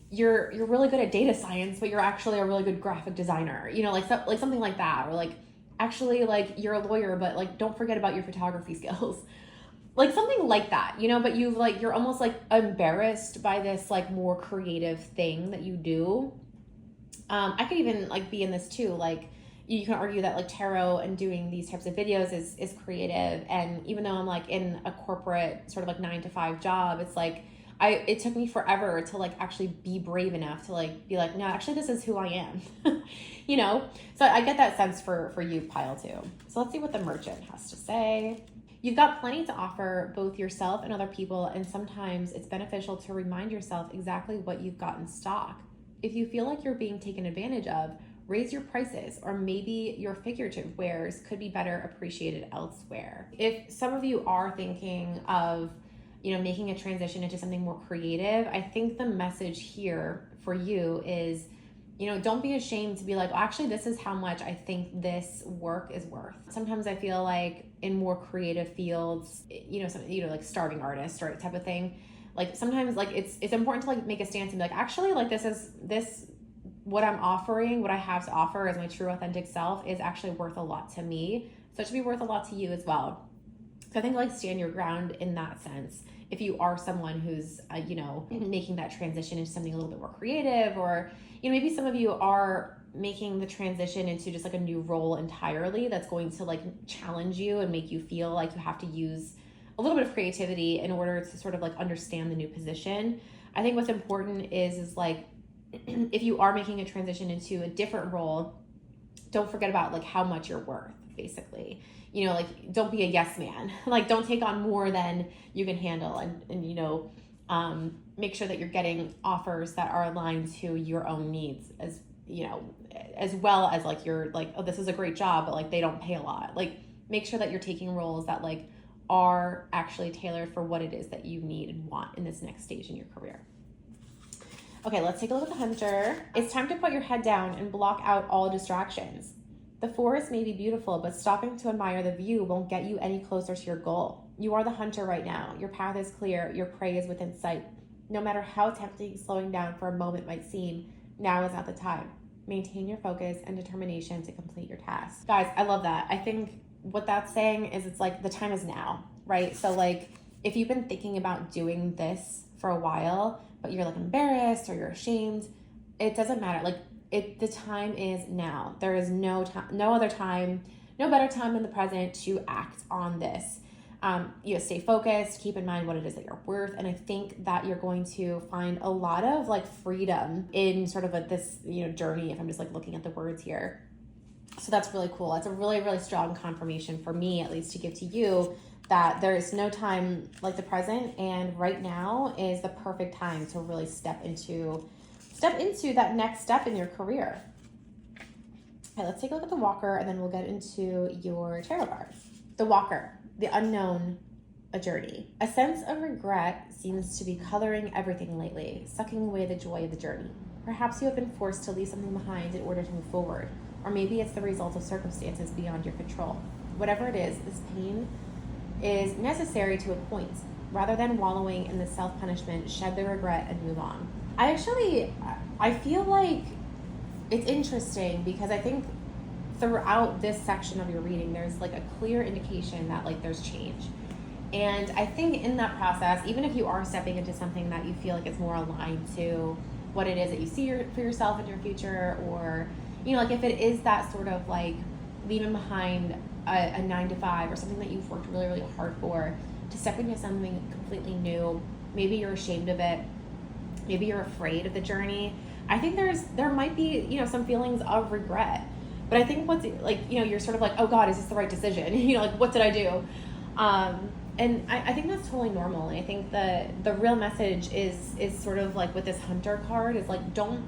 you're really good at data science, but you're actually a really good graphic designer, like something like that. Or like, actually, like, you're a lawyer, but like, don't forget about your photography skills. Like something like that, but you're almost like embarrassed by this like more creative thing that you do. I could even like be in this too. Like you can argue that like tarot and doing these types of videos is creative. And even though I'm like in a corporate sort of like 9-to-5 job, it's like, it took me forever to like actually be brave enough to like be like, no, actually this is who I am. So I get that sense for you, pile 2. So let's see what the merchant has to say. You've got plenty to offer both yourself and other people, and sometimes it's beneficial to remind yourself exactly what you've got in stock. If you feel like you're being taken advantage of, raise your prices, or maybe your figurative wares could be better appreciated elsewhere. If some of you are thinking of making a transition into something more creative, I think the message here for you is, don't be ashamed to be like, well, actually, this is how much I think this work is worth. Sometimes I feel like in more creative fields, like starving artists or type of thing, like sometimes like it's important to like make a stance and be like, actually, like this what I'm offering, what I have to offer as my true authentic self is actually worth a lot to me. So it should be worth a lot to you as well. So I think like stand your ground in that sense. If you are someone who's, making that transition into something a little bit more creative, or, maybe some of you are making the transition into just like a new role entirely that's going to like challenge you and make you feel like you have to use a little bit of creativity in order to sort of like understand the new position. I think what's important is like, if you are making a transition into a different role, don't forget about like how much you're worth, basically. Like don't be a yes man. Like don't take on more than you can handle, and make sure that you're getting offers that are aligned to your own needs, as well as like you're like, oh, this is a great job, but like they don't pay a lot. Like make sure that you're taking roles that like are actually tailored for what it is that you need and want in this next stage in your career. Okay, let's take a look at the hunter. It's time to put your head down and block out all distractions. The forest may be beautiful, but stopping to admire the view won't get you any closer to your goal. You are the hunter right now. Your path is clear. Your prey is within sight. No matter how tempting slowing down for a moment might seem, now is not the time. Maintain your focus and determination to complete your task. Guys, I love that. I think what that's saying is it's like the time is now, right? So like If you've been thinking about doing this for a while, but you're like embarrassed or you're ashamed, it doesn't matter. Like the time is now. There is no time, no other time, no better time than the present to act on this. Stay focused, keep in mind what it is that you're worth. And I think that you're going to find a lot of like freedom in sort of this, journey, if I'm just like looking at the words here. So that's really cool. It's a really, really strong confirmation for me, at least, to give to you that there is no time like the present, and right now is the perfect time to really step into that next step in your career. Okay, let's take a look at the Walker, and then we'll get into your tarot cards. The Walker, the unknown, a journey. A sense of regret seems to be coloring everything lately, sucking away the joy of the journey. Perhaps you have been forced to leave something behind in order to move forward, or maybe it's the result of circumstances beyond your control. Whatever it is, this pain is necessary to a point. Rather than wallowing in the self-punishment, shed the regret and move on. I feel like it's interesting because I think throughout this section of your reading, there's like a clear indication that like there's change. And I think in that process, even if you are stepping into something that you feel like it's more aligned to what it is that you see for yourself in your future, or, like if it is that sort of like leaving behind a 9-to-5 or something that you've worked really, really hard for, to step into something completely new, maybe you're ashamed of it, maybe you're afraid of the journey. I think there might be, some feelings of regret. But I think what's like, you're sort of like, oh God, is this the right decision? Like, what did I do? And I think that's totally normal. And I think the real message is sort of like with this Hunter card is like, don't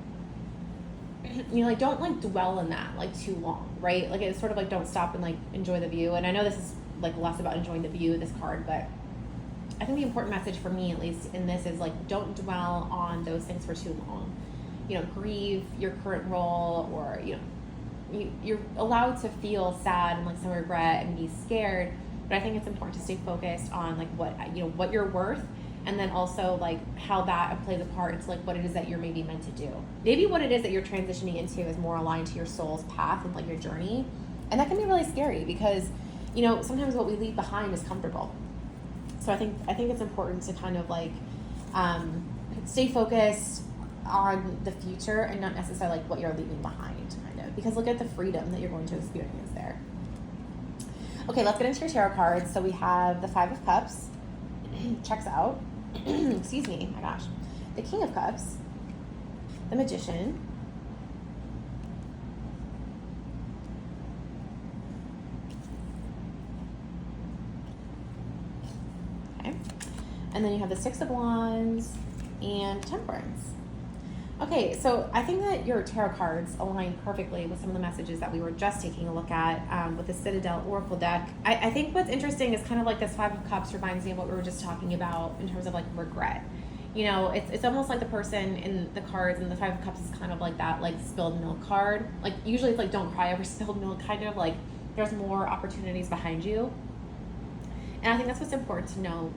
like dwell in that like too long, right? Like it's sort of like, don't stop and like enjoy the view. And I know this is like less about enjoying the view of this card, but I think the important message for me, at least in this, is like, don't dwell on those things for too long. Grieve your current role, or, you're allowed to feel sad and like some regret and be scared, but I think it's important to stay focused on like what you're worth, and then also like how that plays a part into like what it is that you're maybe meant to do. Maybe what it is that you're transitioning into is more aligned to your soul's path and like your journey, and that can be really scary because sometimes what we leave behind is comfortable. So I think it's important to kind of like stay focused on the future and not necessarily like what you're leaving behind, kind of, because look at the freedom that you're going to experience there. Okay, let's get into your tarot cards. So we have the 5 of Cups, checks out. Excuse me, my gosh. The King of Cups, the Magician, okay, and then you have the 6 of Wands and Temperance. Okay, so I think that your tarot cards align perfectly with some of the messages that we were just taking a look at with the Citadel Oracle deck. I think what's interesting is kind of like this 5 of Cups reminds me of what we were just talking about in terms of like regret. It's almost like the person in the cards, and the 5 of Cups is kind of like that like spilled milk card. Like usually it's like don't cry over spilled milk, kind of like there's more opportunities behind you. And I think that's what's important to know.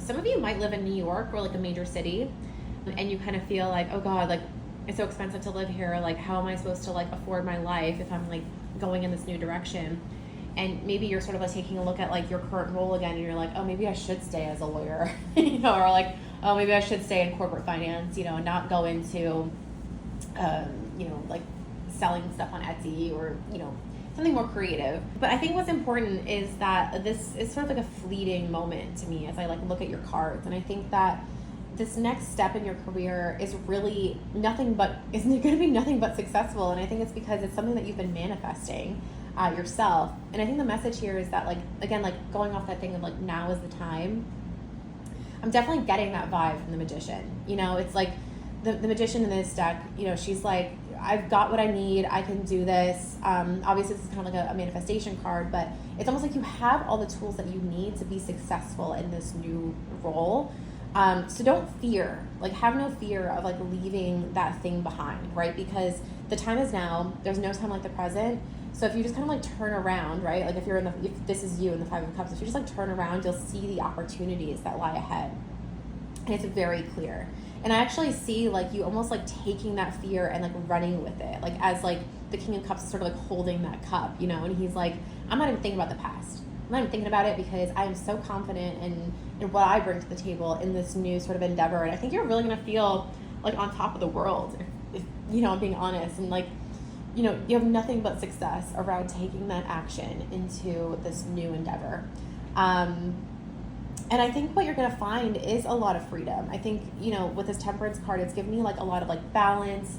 Some of you might live in New York or like a major city, and you kind of feel like, oh God, like it's so expensive to live here. Like, how am I supposed to like afford my life if I'm like going in this new direction? And maybe you're sort of like taking a look at like your current role again, and you're like, oh, maybe I should stay as a lawyer, or like, oh, maybe I should stay in corporate finance, and not go into, like selling stuff on Etsy or, something more creative. But I think what's important is that this is sort of like a fleeting moment to me as I like look at your cards. And I think that this next step in your career is really going to be nothing but successful. And I think it's because it's something that you've been manifesting yourself. And I think the message here is that, like, again, like going off that thing of like, now is the time. I'm definitely getting that vibe from the Magician. It's like the Magician in this deck, she's like, I've got what I need. I can do this. Obviously, this is kind of like a manifestation card, but it's almost like you have all the tools that you need to be successful in this new role. So don't fear, like have no fear of like leaving that thing behind, right? Because the time is now. There's no time like the present. So if you just kind of like turn around, right? Like if this is you in the 5 of Cups, if you just like turn around, you'll see the opportunities that lie ahead. And it's very clear. And I actually see like you almost like taking that fear and like running with it. Like as like the King of Cups is sort of like holding that cup, and he's like, I'm not even thinking about the past. I'm thinking about it because I'm so confident in what I bring to the table in this new sort of endeavor. And I think you're really going to feel like on top of the world, if I'm being honest. And like, you have nothing but success around taking that action into this new endeavor. And I think what you're going to find is a lot of freedom. I think, with this Temperance card, it's giving you like a lot of like balance.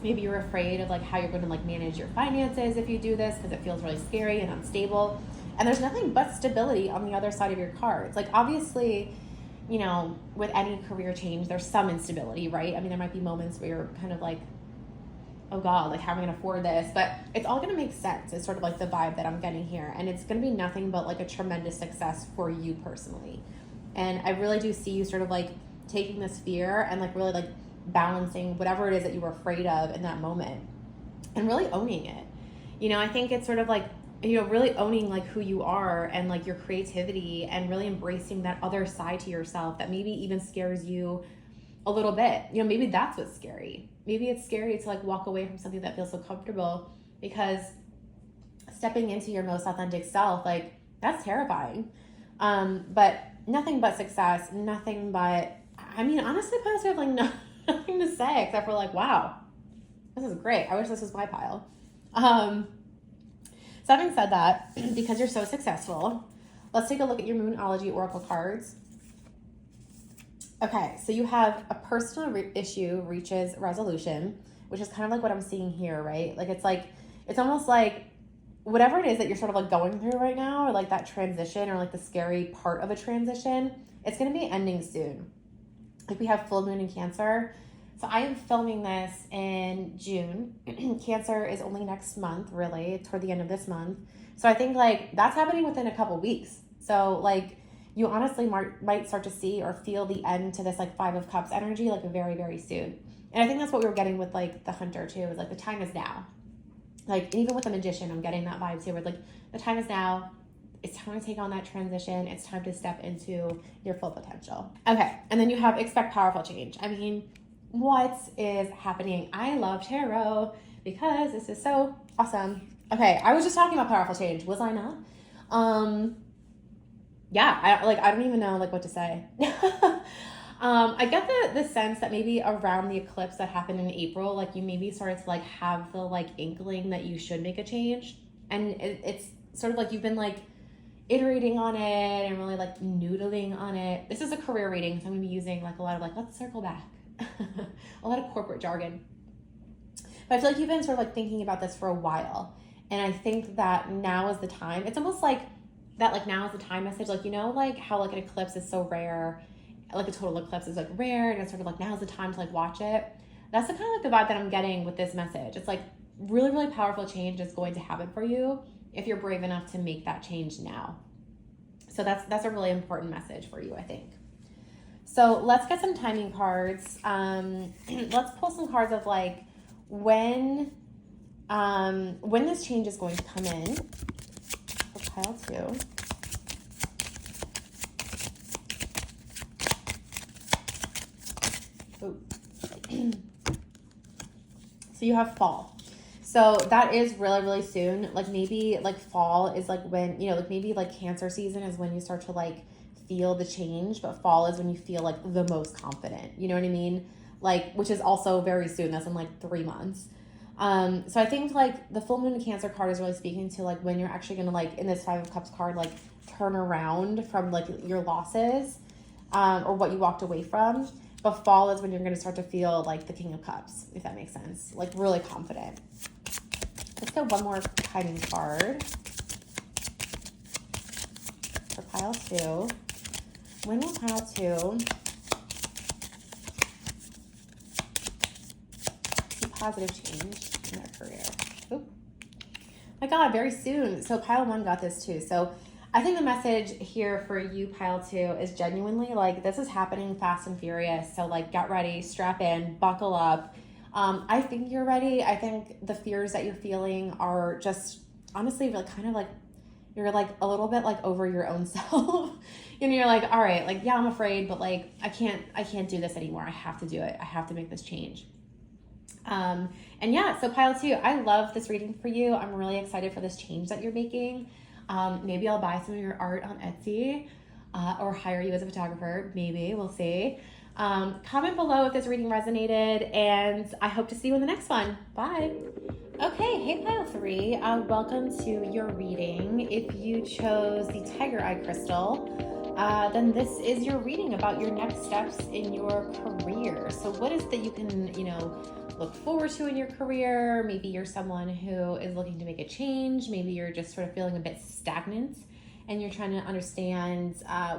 Maybe you're afraid of like how you're going to like manage your finances if you do this because it feels really scary and unstable. And there's nothing but stability on the other side of your cards. Like obviously, with any career change, there's some instability, right? I mean, there might be moments where you're kind of like, oh God, like how am I going to afford this? But it's all going to make sense. It's sort of like the vibe that I'm getting here. And it's going to be nothing but like a tremendous success for you personally. And I really do see you sort of like taking this fear and like really like balancing whatever it is that you were afraid of in that moment and really owning it. I think it's sort of like, really owning like who you are and like your creativity and really embracing that other side to yourself that maybe even scares you a little bit. Maybe that's what's scary. Maybe it's scary to like walk away from something that feels so comfortable, because stepping into your most authentic self, like that's terrifying. But nothing but success, nothing but, honestly, I have like nothing to say except for like, wow, this is great. I wish this was my pile. So having said that, because you're so successful, let's take a look at your Moonology Oracle cards. Okay, so you have a personal issue reaches resolution, which is kind of like what I'm seeing here, right? Like it's almost like whatever it is that you're sort of like going through right now, or like that transition or like the scary part of a transition, it's going to be ending soon. Like we have full moon in Cancer. So I am filming this in June. Cancer is only next month, really, toward the end of this month. So I think like that's happening within a couple weeks. So like you honestly might start to see or feel the end to this like Five of Cups energy like very, very soon. And I think that's what we were getting with like the Hunter too, is like the time is now. Like even with the Magician, I'm getting that vibe too, where like the time is now. It's time to take on that transition. It's time to step into your full potential. Okay, and then you have expect powerful change. What is happening? I love tarot because this is so awesome. Okay, I was just talking about powerful change, was I not? Yeah, I don't even know like what to say. I get the sense that maybe around the eclipse that happened in April, like you maybe started to like have the like inkling that you should make a change, and it's sort of like you've been like iterating on it and really like noodling on it. This is a career reading, so I'm gonna be using like a lot of like, let's circle back, a lot of corporate jargon. But I feel like you've been sort of like thinking about this for a while, and I think that now is the time. It's almost like that, like now is the time message, like like how like an eclipse is so rare, like a total eclipse is like rare, and it's sort of like now is the time to like watch it. That's the kind of like the vibe that I'm getting with this message. It's like really, really powerful change is going to happen for you if you're brave enough to make that change now. So that's a really important message for you, I think. So let's get some timing cards. Let's pull some cards of like when this change is going to come in. For pile 2. So you have fall. So that is really, really soon. Like maybe like fall is like when, like maybe like Cancer season is when you start to like feel the change, but fall is when you feel like the most confident. You know what I mean? Like, which is also very soon. That's in like 3 months. So I think like the full moon in Cancer card is really speaking to like when you're actually going to like in this Five of Cups card, like turn around from like your losses, or what you walked away from. But fall is when you're going to start to feel like the King of Cups, if that makes sense. Like really confident. Let's get one more timing card for pile 2. When will pile 2 see positive change in their career? Oop. My God, very soon. So pile 1 got this too. So I think the message here for you, pile 2, is genuinely like this is happening fast and furious. So like get ready, strap in, buckle up. I think you're ready. I think the fears that you're feeling are just honestly like kind of like you're like a little bit like over your own self. You're like, all right, like, yeah, I'm afraid, but like, I can't do this anymore. I have to do it. I have to make this change. And yeah, so pile 2, I love this reading for you. I'm really excited for this change that you're making. Maybe I'll buy some of your art on Etsy or hire you as a photographer. Maybe, we'll see. Comment below if this reading resonated, and I hope to see you in the next one. Bye. Okay, hey pile 3, welcome to your reading. If you chose the Tiger Eye Crystal, then this is your reading about your next steps in your career. So what is that you can, look forward to in your career? Maybe you're someone who is looking to make a change. Maybe you're just sort of feeling a bit stagnant and you're trying to understand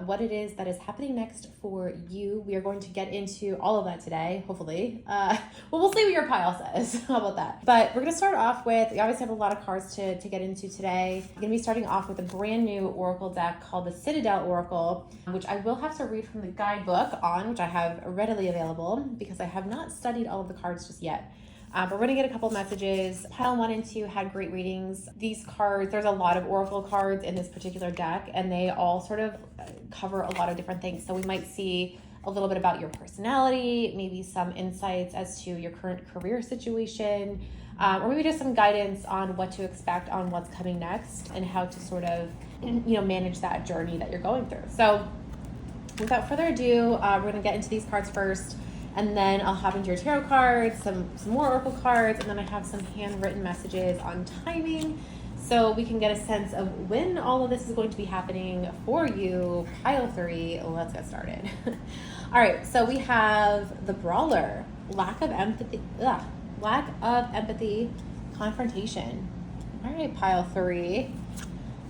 what it is that is happening next for you. We are going to get into all of that today, hopefully. Well, we'll see what your pile says. How about that? But we're gonna start off with, we obviously have a lot of cards to get into today. I'm gonna be starting off with a brand new Oracle deck called the Citadel Oracle, which I will have to read from the guidebook on, which I have readily available because I have not studied all of the cards just yet. But we're going to get a couple messages. Pile 1 and 2 had great readings. These cards, there's a lot of Oracle cards in this particular deck, and they all sort of cover a lot of different things. So we might see a little bit about your personality, maybe some insights as to your current career situation, or maybe just some guidance on what to expect on what's coming next and how to sort of, manage that journey that you're going through. So without further ado, we're going to get into these cards first. And then I'll hop into your tarot cards, some more Oracle cards, and then I have some handwritten messages on timing so we can get a sense of when all of this is going to be happening for you. Pile 3, let's get started. All right, so we have the Brawler, lack of empathy, confrontation. All right, pile 3.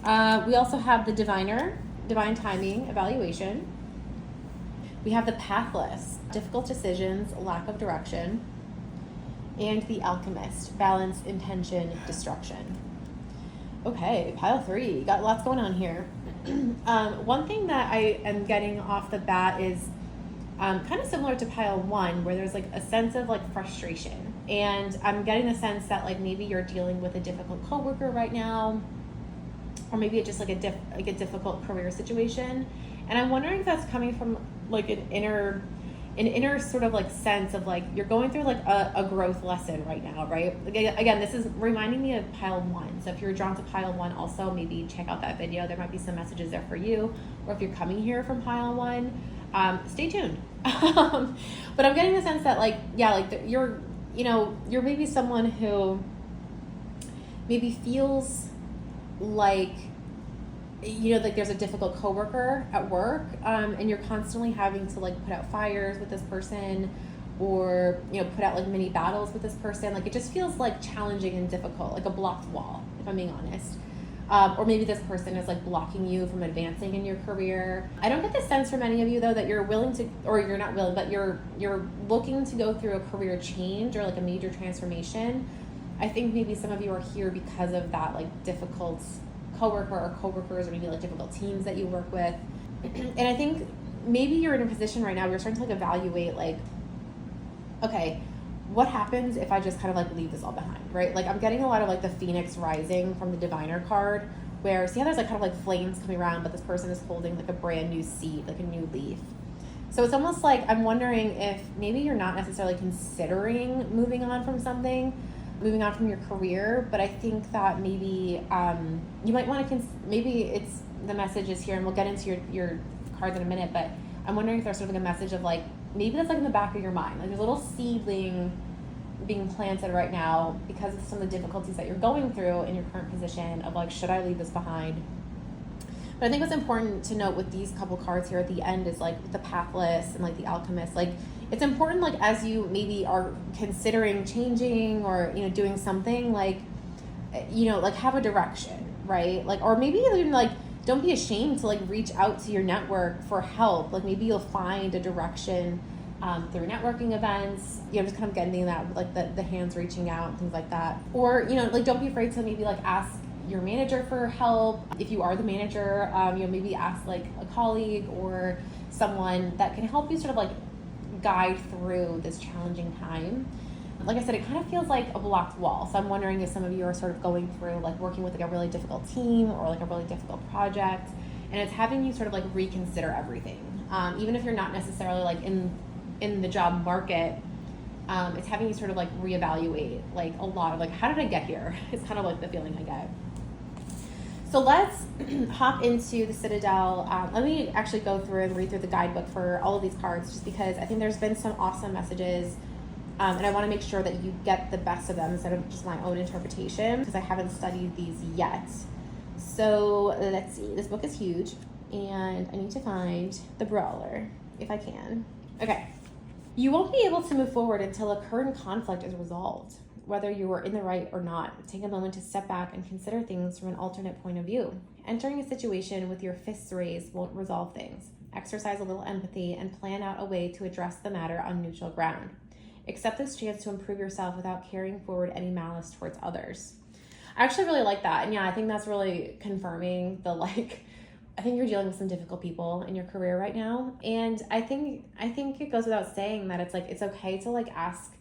We also have the Diviner, divine timing, evaluation. We have the Pathless, difficult decisions, lack of direction, and the Alchemist, balance, intention, destruction. Okay, pile 3, got lots going on here. One thing that I am getting off the bat is kind of similar to pile 1, where there's like a sense of like frustration, and I'm getting the sense that like maybe you're dealing with a difficult coworker right now, or maybe it's just like a difficult career situation, and I'm wondering if that's coming from like an inner sort of like sense of like you're going through like a growth lesson right now, right? Again, this is reminding me of pile 1. So if you're drawn to pile 1 also, maybe check out that video. There might be some messages there for you. Or if you're coming here from pile 1, stay tuned. But I'm getting the sense that like, yeah, like you're maybe someone who maybe feels like, like there's a difficult coworker at work, and you're constantly having to like put out fires with this person, or put out like mini battles with this person. Like it just feels like challenging and difficult, like a blocked wall, if I'm being honest. Or maybe this person is like blocking you from advancing in your career. I don't get the sense from any of you though that you're willing to, or you're not willing, but you're looking to go through a career change or like a major transformation. I think maybe some of you are here because of that like difficult coworker or coworkers, or maybe like difficult teams that you work with. And I think maybe you're in a position right now where you're starting to like evaluate like, okay, what happens if I just kind of like leave this all behind, right? Like I'm getting a lot of like the Phoenix rising from the Diviner card, where see how there's like kind of like flames coming around, but this person is holding like a brand new seed, like a new leaf. So it's almost like I'm wondering if maybe you're not necessarily considering moving on from something, moving on from your career, but I think that maybe you might want to, maybe it's the messages here, and we'll get into your cards in a minute, but I'm wondering if there's sort of like a message of like, maybe that's like in the back of your mind, like there's a little seedling being planted right now because of some of the difficulties that you're going through in your current position of like, should I leave this behind? But I think what's important to note with these couple cards here at the end is like the Pathless and like the Alchemist, like it's important like as you maybe are considering changing or doing something, like like have a direction, right? Like, or maybe even like don't be ashamed to like reach out to your network for help. Like maybe you'll find a direction through networking events, just kind of getting that with like the hands reaching out and things like that. Or like don't be afraid to maybe like ask your manager for help. If you are the manager, maybe ask like a colleague or someone that can help you sort of like guide through this challenging time. Like I said, it kind of feels like a blocked wall. So I'm wondering if some of you are sort of going through like working with like a really difficult team or like a really difficult project, and it's having you sort of like reconsider everything. Even if you're not necessarily like in the job market, it's having you sort of like reevaluate like a lot of like, how did I get here? It's kind of like the feeling I get. So let's hop into the Citadel. Let me actually go through and read through the guidebook for all of these cards, just because I think there's been some awesome messages, and I want to make sure that you get the best of them instead of just my own interpretation, because I haven't studied these yet. So let's see. This book is huge, and I need to find the Brawler, if I can. Okay. You won't be able to move forward until a current conflict is resolved. Whether you are in the right or not, take a moment to step back and consider things from an alternate point of view. Entering a situation with your fists raised won't resolve things. Exercise a little empathy and plan out a way to address the matter on neutral ground. Accept this chance to improve yourself without carrying forward any malice towards others. I actually really like that. And yeah, I think that's really confirming the I think you're dealing with some difficult people in your career right now. And I think it goes without saying that it's okay to ask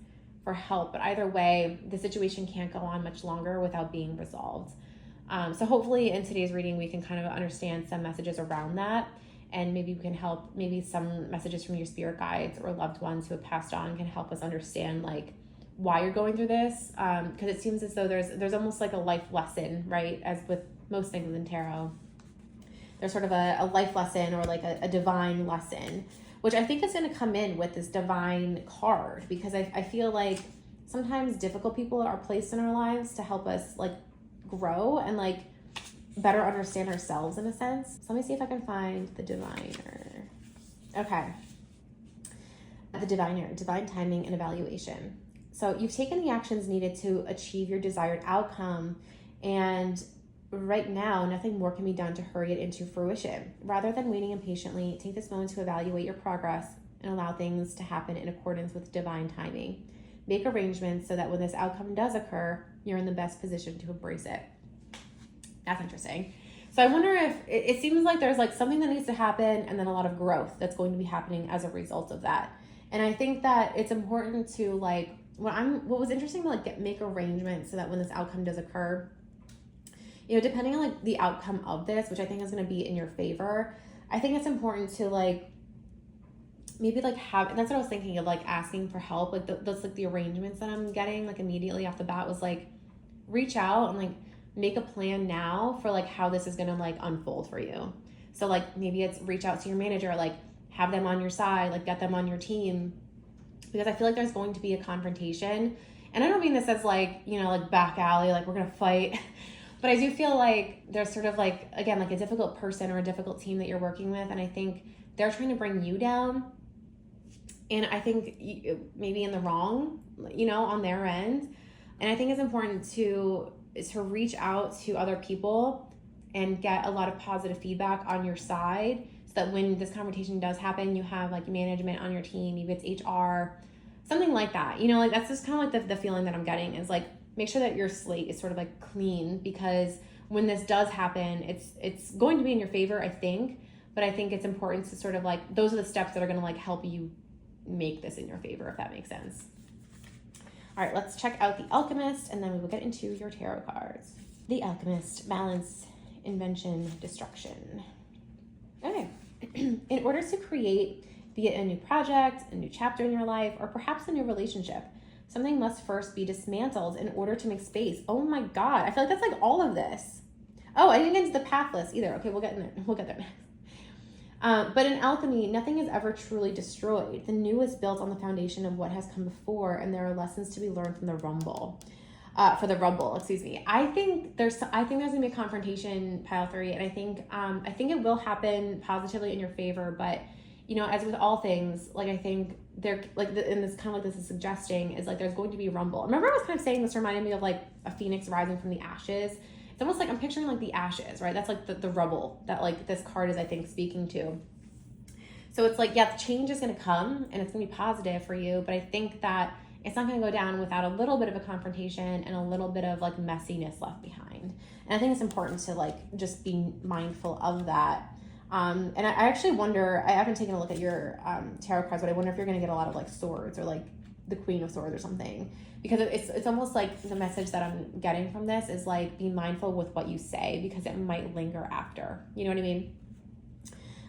for help, but either way, the situation can't go on much longer without being resolved. So hopefully in today's reading, we can kind of understand some messages around that, and maybe we can help, maybe some messages from your spirit guides or loved ones who have passed on can help us understand why you're going through this. Because it seems as though there's almost like a life lesson, right? As with most things in tarot, there's sort of a life lesson or a divine lesson, which I think is going to come in with this divine card, because I feel like sometimes difficult people are placed in our lives to help us grow and better understand ourselves in a sense. So let me see if I can find the diviner. Okay. The diviner, divine timing and evaluation. So you've taken the actions needed to achieve your desired outcome, and right now, nothing more can be done to hurry it into fruition. Rather than waiting impatiently, take this moment to evaluate your progress and allow things to happen in accordance with divine timing. Make arrangements so that when this outcome does occur, you're in the best position to embrace it. That's interesting. So I wonder if it seems like there's something that needs to happen, and then a lot of growth that's going to be happening as a result of that. And I think that it's important to what was interesting to make arrangements so that when this outcome does occur, depending on the outcome of this, which I think is going to be in your favor, I think it's important to maybe have, and that's what I was thinking of, asking for help. Those the arrangements that I'm getting immediately off the bat was reach out and make a plan now for how this is going to unfold for you. So maybe it's reach out to your manager, have them on your side, get them on your team, because I feel like there's going to be a confrontation. And I don't mean this as back alley, we're going to fight. But I do feel there's sort of again, a difficult person or a difficult team that you're working with. And I think they're trying to bring you down. And I think maybe in the wrong, on their end. And I think it's important to reach out to other people and get a lot of positive feedback on your side, so that when this confrontation does happen, you have management on your team, maybe it's HR, something like that. That's just kind of the feeling that I'm getting is make sure that your slate is sort of clean, because when this does happen, it's going to be in your favor, I think. But I think it's important to sort of those are the steps that are going to help you make this in your favor, if that makes sense. All right, let's check out the Alchemist, and then we will get into your tarot cards. The Alchemist, balance, invention, destruction. Okay. In order to create, be it a new project, a new chapter in your life, or perhaps a new relationship, something must first be dismantled in order to make space. Oh my God. I feel that's all of this. Oh, I didn't get into the path list either. Okay, we'll get in there. We'll get there next. But in alchemy, nothing is ever truly destroyed. The new is built on the foundation of what has come before, and there are lessons to be learned from the rumble. I think there's gonna be a confrontation, pile 3, and I think it will happen positively in your favor. But as with all things, I think there, and this kind of this is suggesting is there's going to be rumble. Remember I was kind of saying this reminded me of a phoenix rising from the ashes. It's almost I'm picturing the ashes, right? That's the rubble that this card is, I think, speaking to. So it's the change is going to come, and it's going to be positive for you. But I think that it's not going to go down without a little bit of a confrontation and a little bit of messiness left behind. And I think it's important to just be mindful of that. And I actually wonder, I haven't taken a look at your tarot cards, but I wonder if you're going to get a lot of swords, or the Queen of Swords or something, because it's almost the message that I'm getting from this is be mindful with what you say, because it might linger after, you know what I mean?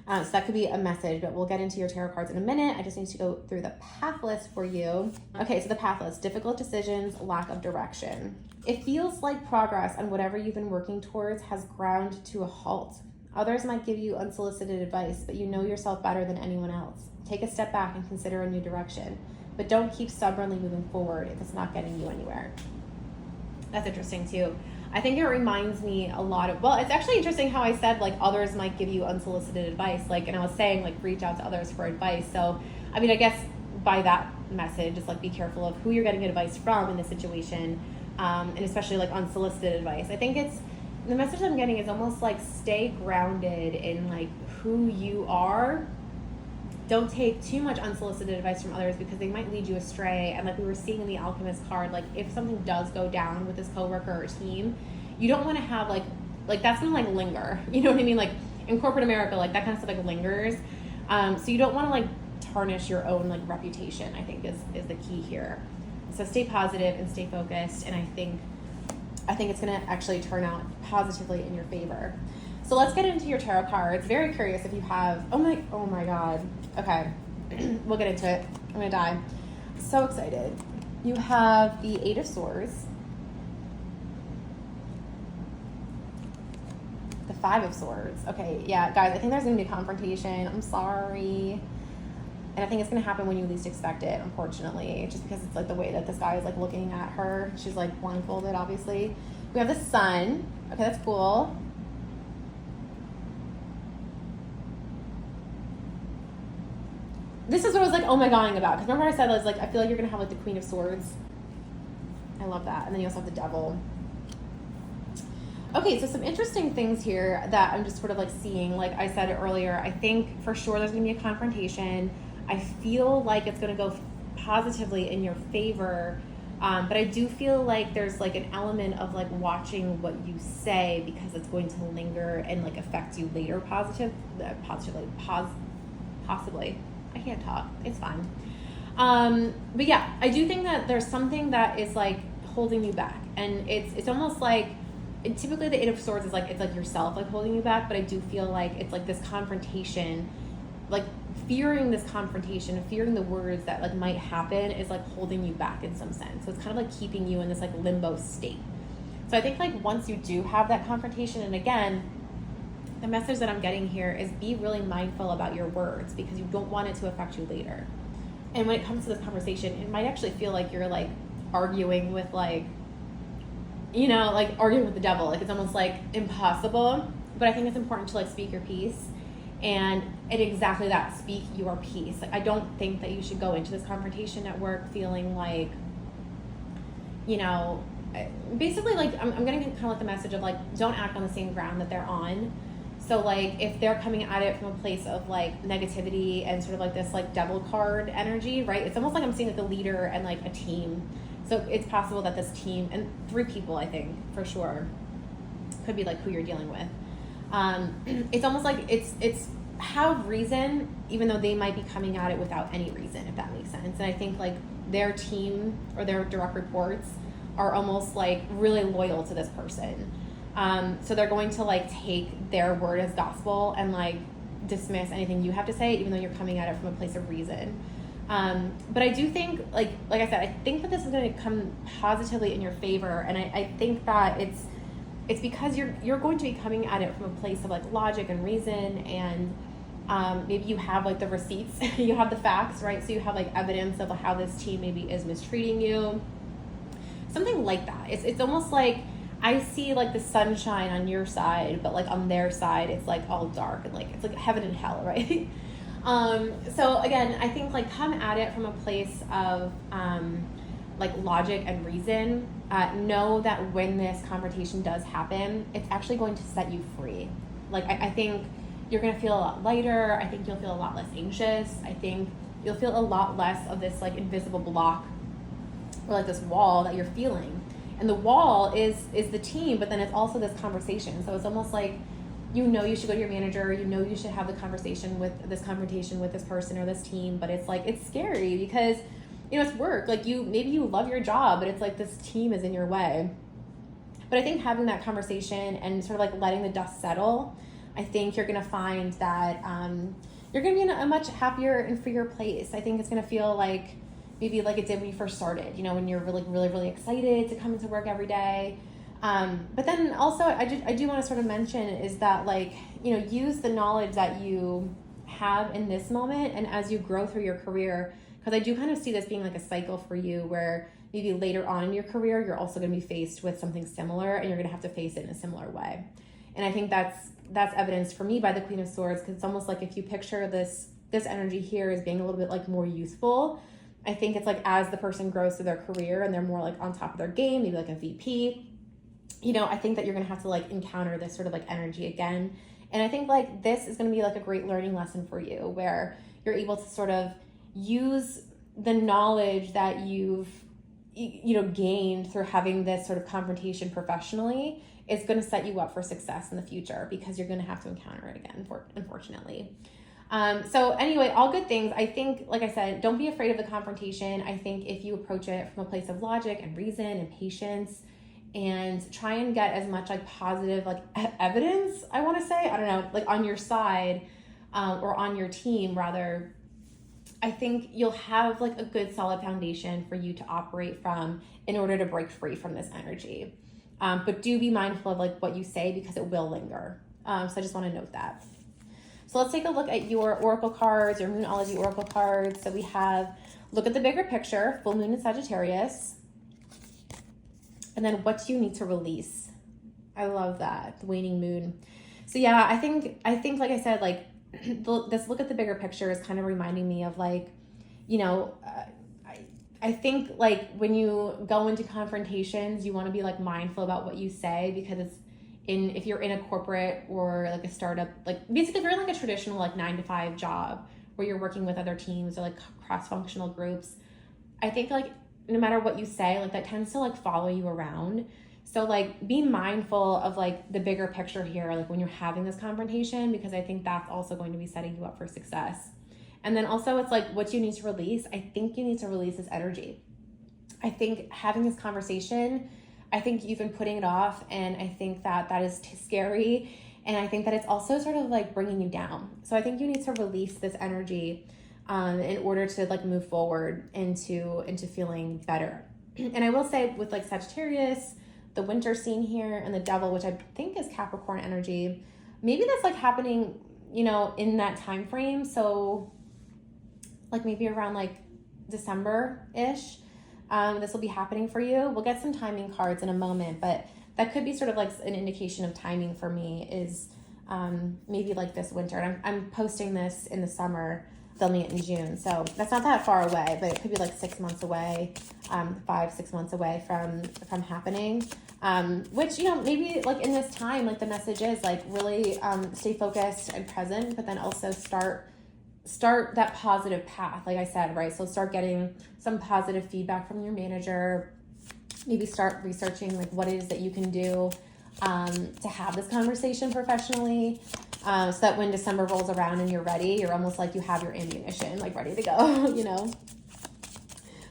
So that could be a message, but we'll get into your tarot cards in a minute. I just need to go through the path list for you. Okay, so the path list: difficult decisions, lack of direction. It feels like progress on whatever you've been working towards has ground to a halt. Others might give you unsolicited advice, but you know yourself better than anyone else. Take a step back and consider a new direction, but don't keep stubbornly moving forward if it's not getting you anywhere. That's interesting too. I think it reminds me a lot of, well, it's actually interesting how I said like others might give you unsolicited advice, like, and I was saying like reach out to others for advice. So, I mean, I guess by that message, just like be careful of who you're getting advice from in this situation, and especially like unsolicited advice. I think it's, the message I'm getting is almost like stay grounded in like who you are. Don't take too much unsolicited advice from others because they might lead you astray. And like we were seeing in the Alchemist card, like if something does go down with this coworker or team, you don't want to have like that's gonna like linger. You know what I mean? Like in corporate America, like that kind of stuff like lingers. So you don't want to like tarnish your own like reputation, I think is the key here. So stay positive and stay focused, and I think it's gonna actually turn out positively in your favor. So let's get into your tarot cards. Very curious if you have, oh my God. Okay, we'll get into it. I'm gonna die. So excited. You have the Eight of Swords, the Five of Swords. Okay, yeah, guys, I think there's gonna be a confrontation. I'm sorry. And I think it's gonna happen when you least expect it, unfortunately, just because it's like the way that this guy is like looking at her. She's like blindfolded, obviously. We have the Sun. Okay, that's cool. This is what I was like, oh my God, about. Because remember I said, I was like, I feel like you're going to have like the Queen of Swords. I love that. And then you also have the Devil. Okay, so some interesting things here that I'm just sort of like seeing. Like I said earlier, I think for sure there's going to be a confrontation. I feel like it's going to go positively in your favor. But I do feel like there's like an element of like watching what you say because it's going to linger and like affect you later possibly. I can't talk. It's fine. But yeah, I do think that there's something that is like holding you back, and it's almost like typically the Eight of Swords is like it's like yourself like holding you back. But I do feel like it's like this confrontation, like fearing this confrontation, fearing the words that like might happen is like holding you back in some sense. So it's kind of like keeping you in this like limbo state. So I think like once you do have that confrontation, and again, the message that I'm getting here is be really mindful about your words because you don't want it to affect you later. And when it comes to this conversation, it might actually feel like you're like arguing with like, you know, like arguing with the devil. Like it's almost like impossible. But I think it's important to like speak your piece and exactly that, speak your piece. Like I don't think that you should go into this confrontation at work feeling like, you know, basically like I'm getting kind of like the message of like don't act on the same ground that they're on. So like if they're coming at it from a place of like negativity and sort of like this like devil card energy, right? It's almost like I'm seeing like a leader and like a team. So it's possible that this team, and 3 people I think for sure, could be like who you're dealing with. It's almost like it's have reason, even though they might be coming at it without any reason, if that makes sense. And I think like their team or their direct reports are almost like really loyal to this person. So they're going to like take their word as gospel and like dismiss anything you have to say, even though you're coming at it from a place of reason. But I do think, like I said, I think that this is going to come positively in your favor, and I think that it's because you're going to be coming at it from a place of like logic and reason, and maybe you have like the receipts, you have the facts, right? So you have like evidence of how this team maybe is mistreating you, something like that. It's almost like I see like the sunshine on your side, but like on their side, it's like all dark and like it's like heaven and hell, right? So again, I think like come at it from a place of like logic and reason. Know that when this confrontation does happen, it's actually going to set you free. Like I think you're going to feel a lot lighter. I think you'll feel a lot less anxious. I think you'll feel a lot less of this like invisible block or like this wall that you're feeling. And the wall is the team, but then it's also this conversation. So it's almost like, you know, you should go to your manager, you know, you should have the confrontation with this person or this team, but it's like, it's scary because, you know, it's work. Like maybe you love your job, but it's like this team is in your way. But I think having that conversation and sort of like letting the dust settle, I think you're going to find that you're going to be in a much happier and freer place. I think it's going to feel like maybe like it did when you first started, you know, when you're really excited to come into work every day. But then also I do want to sort of mention is that, like, you know, use the knowledge that you have in this moment and as you grow through your career, because I do kind of see this being like a cycle for you where maybe later on in your career, you're also going to be faced with something similar and you're going to have to face it in a similar way. And I think that's evidenced for me by the Queen of Swords, because it's almost like if you picture this energy here as being a little bit like more youthful, I think it's like as the person grows through their career and they're more like on top of their game, maybe like a VP, you know, I think that you're going to have to like encounter this sort of like energy again. And I think like this is going to be like a great learning lesson for you where you're able to sort of use the knowledge that you've, you know, gained through having this sort of confrontation professionally is going to set you up for success in the future, because you're going to have to encounter it again, unfortunately. So anyway, all good things. I think, like I said, don't be afraid of the confrontation. I think if you approach it from a place of logic and reason and patience, and try and get as much like positive like evidence, I want to say, I don't know, like on your side or on your team rather, I think you'll have like a good solid foundation for you to operate from in order to break free from this energy. But do be mindful of like what you say, because it will linger. So I just want to note that. So let's take a look at your oracle cards, your Moonology oracle cards. So we have look at the bigger picture, full moon in Sagittarius. And then what do you need to release? I love that, the waning moon. So yeah, I think like I said, like this look at the bigger picture is kind of reminding me of like, you know, I think like when you go into confrontations, you want to be like mindful about what you say, because it's if you're in a corporate or like a startup, like basically if you're in like a traditional like 9-to-5 job where you're working with other teams or like cross-functional groups, I think like no matter what you say, like that tends to like follow you around. So like be mindful of like the bigger picture here, like when you're having this confrontation, because I think that's also going to be setting you up for success. And then also it's like what you need to release. I think you need to release this energy. I think having this conversation, I think you've been putting it off, and I think that is scary. And I think that it's also sort of like bringing you down. So I think you need to release this energy in order to like move forward into feeling better. And I will say with like Sagittarius, the winter scene here, and the devil, which I think is Capricorn energy, maybe that's like happening, you know, in that time frame. So like maybe around like December-ish, this will be happening for you. We'll get some timing cards in a moment, but that could be sort of like an indication of timing for me is maybe like this winter. And I'm posting this in the summer, filming it in June. So that's not that far away, but it could be like 6 months away, 5-6 months away from happening. Which, you know, maybe like in this time, like the message is like really stay focused and present, but then also start that positive path, like I said, right? So start getting some positive feedback from your manager. Maybe start researching like what it is that you can do to have this conversation professionally, so that when December rolls around and you're ready, you're almost like you have your ammunition like ready to go, you know?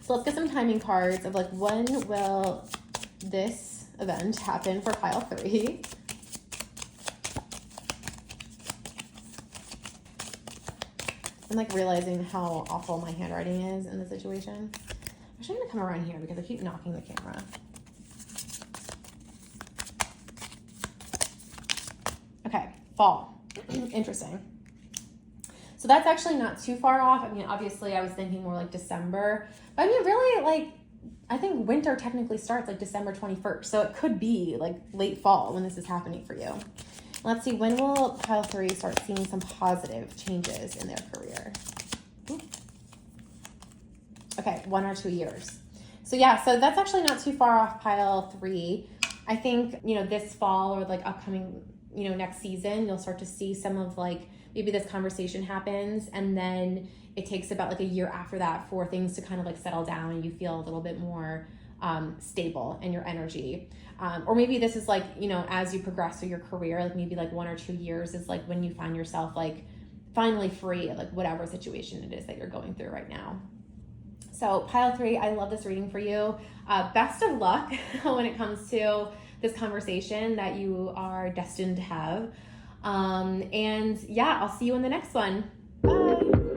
So let's get some timing cards of like when will this event happen for pile 3. I'm like realizing how awful my handwriting is in this situation. I'm trying to come around here because I keep knocking the camera. Okay, fall. Interesting. So that's actually not too far off. I mean, obviously I was thinking more like December, but I mean, really like, I think winter technically starts like December 21st. So it could be like late fall when this is happening for you. Let's see, when will pile 3 start seeing some positive changes in their career? Okay, 1 or 2 years. So yeah, so that's actually not too far off pile 3. I think, you know, this fall or like upcoming, you know, next season, you'll start to see some of like, maybe this conversation happens and then it takes about like a year after that for things to kind of like settle down and you feel a little bit more stable in your energy. Or maybe this is like, you know, as you progress through your career, like maybe like 1 or 2 years is like when you find yourself like finally free of like whatever situation it is that you're going through right now. So pile 3, I love this reading for you. Best of luck when it comes to this conversation that you are destined to have. And yeah, I'll see you in the next one. Bye.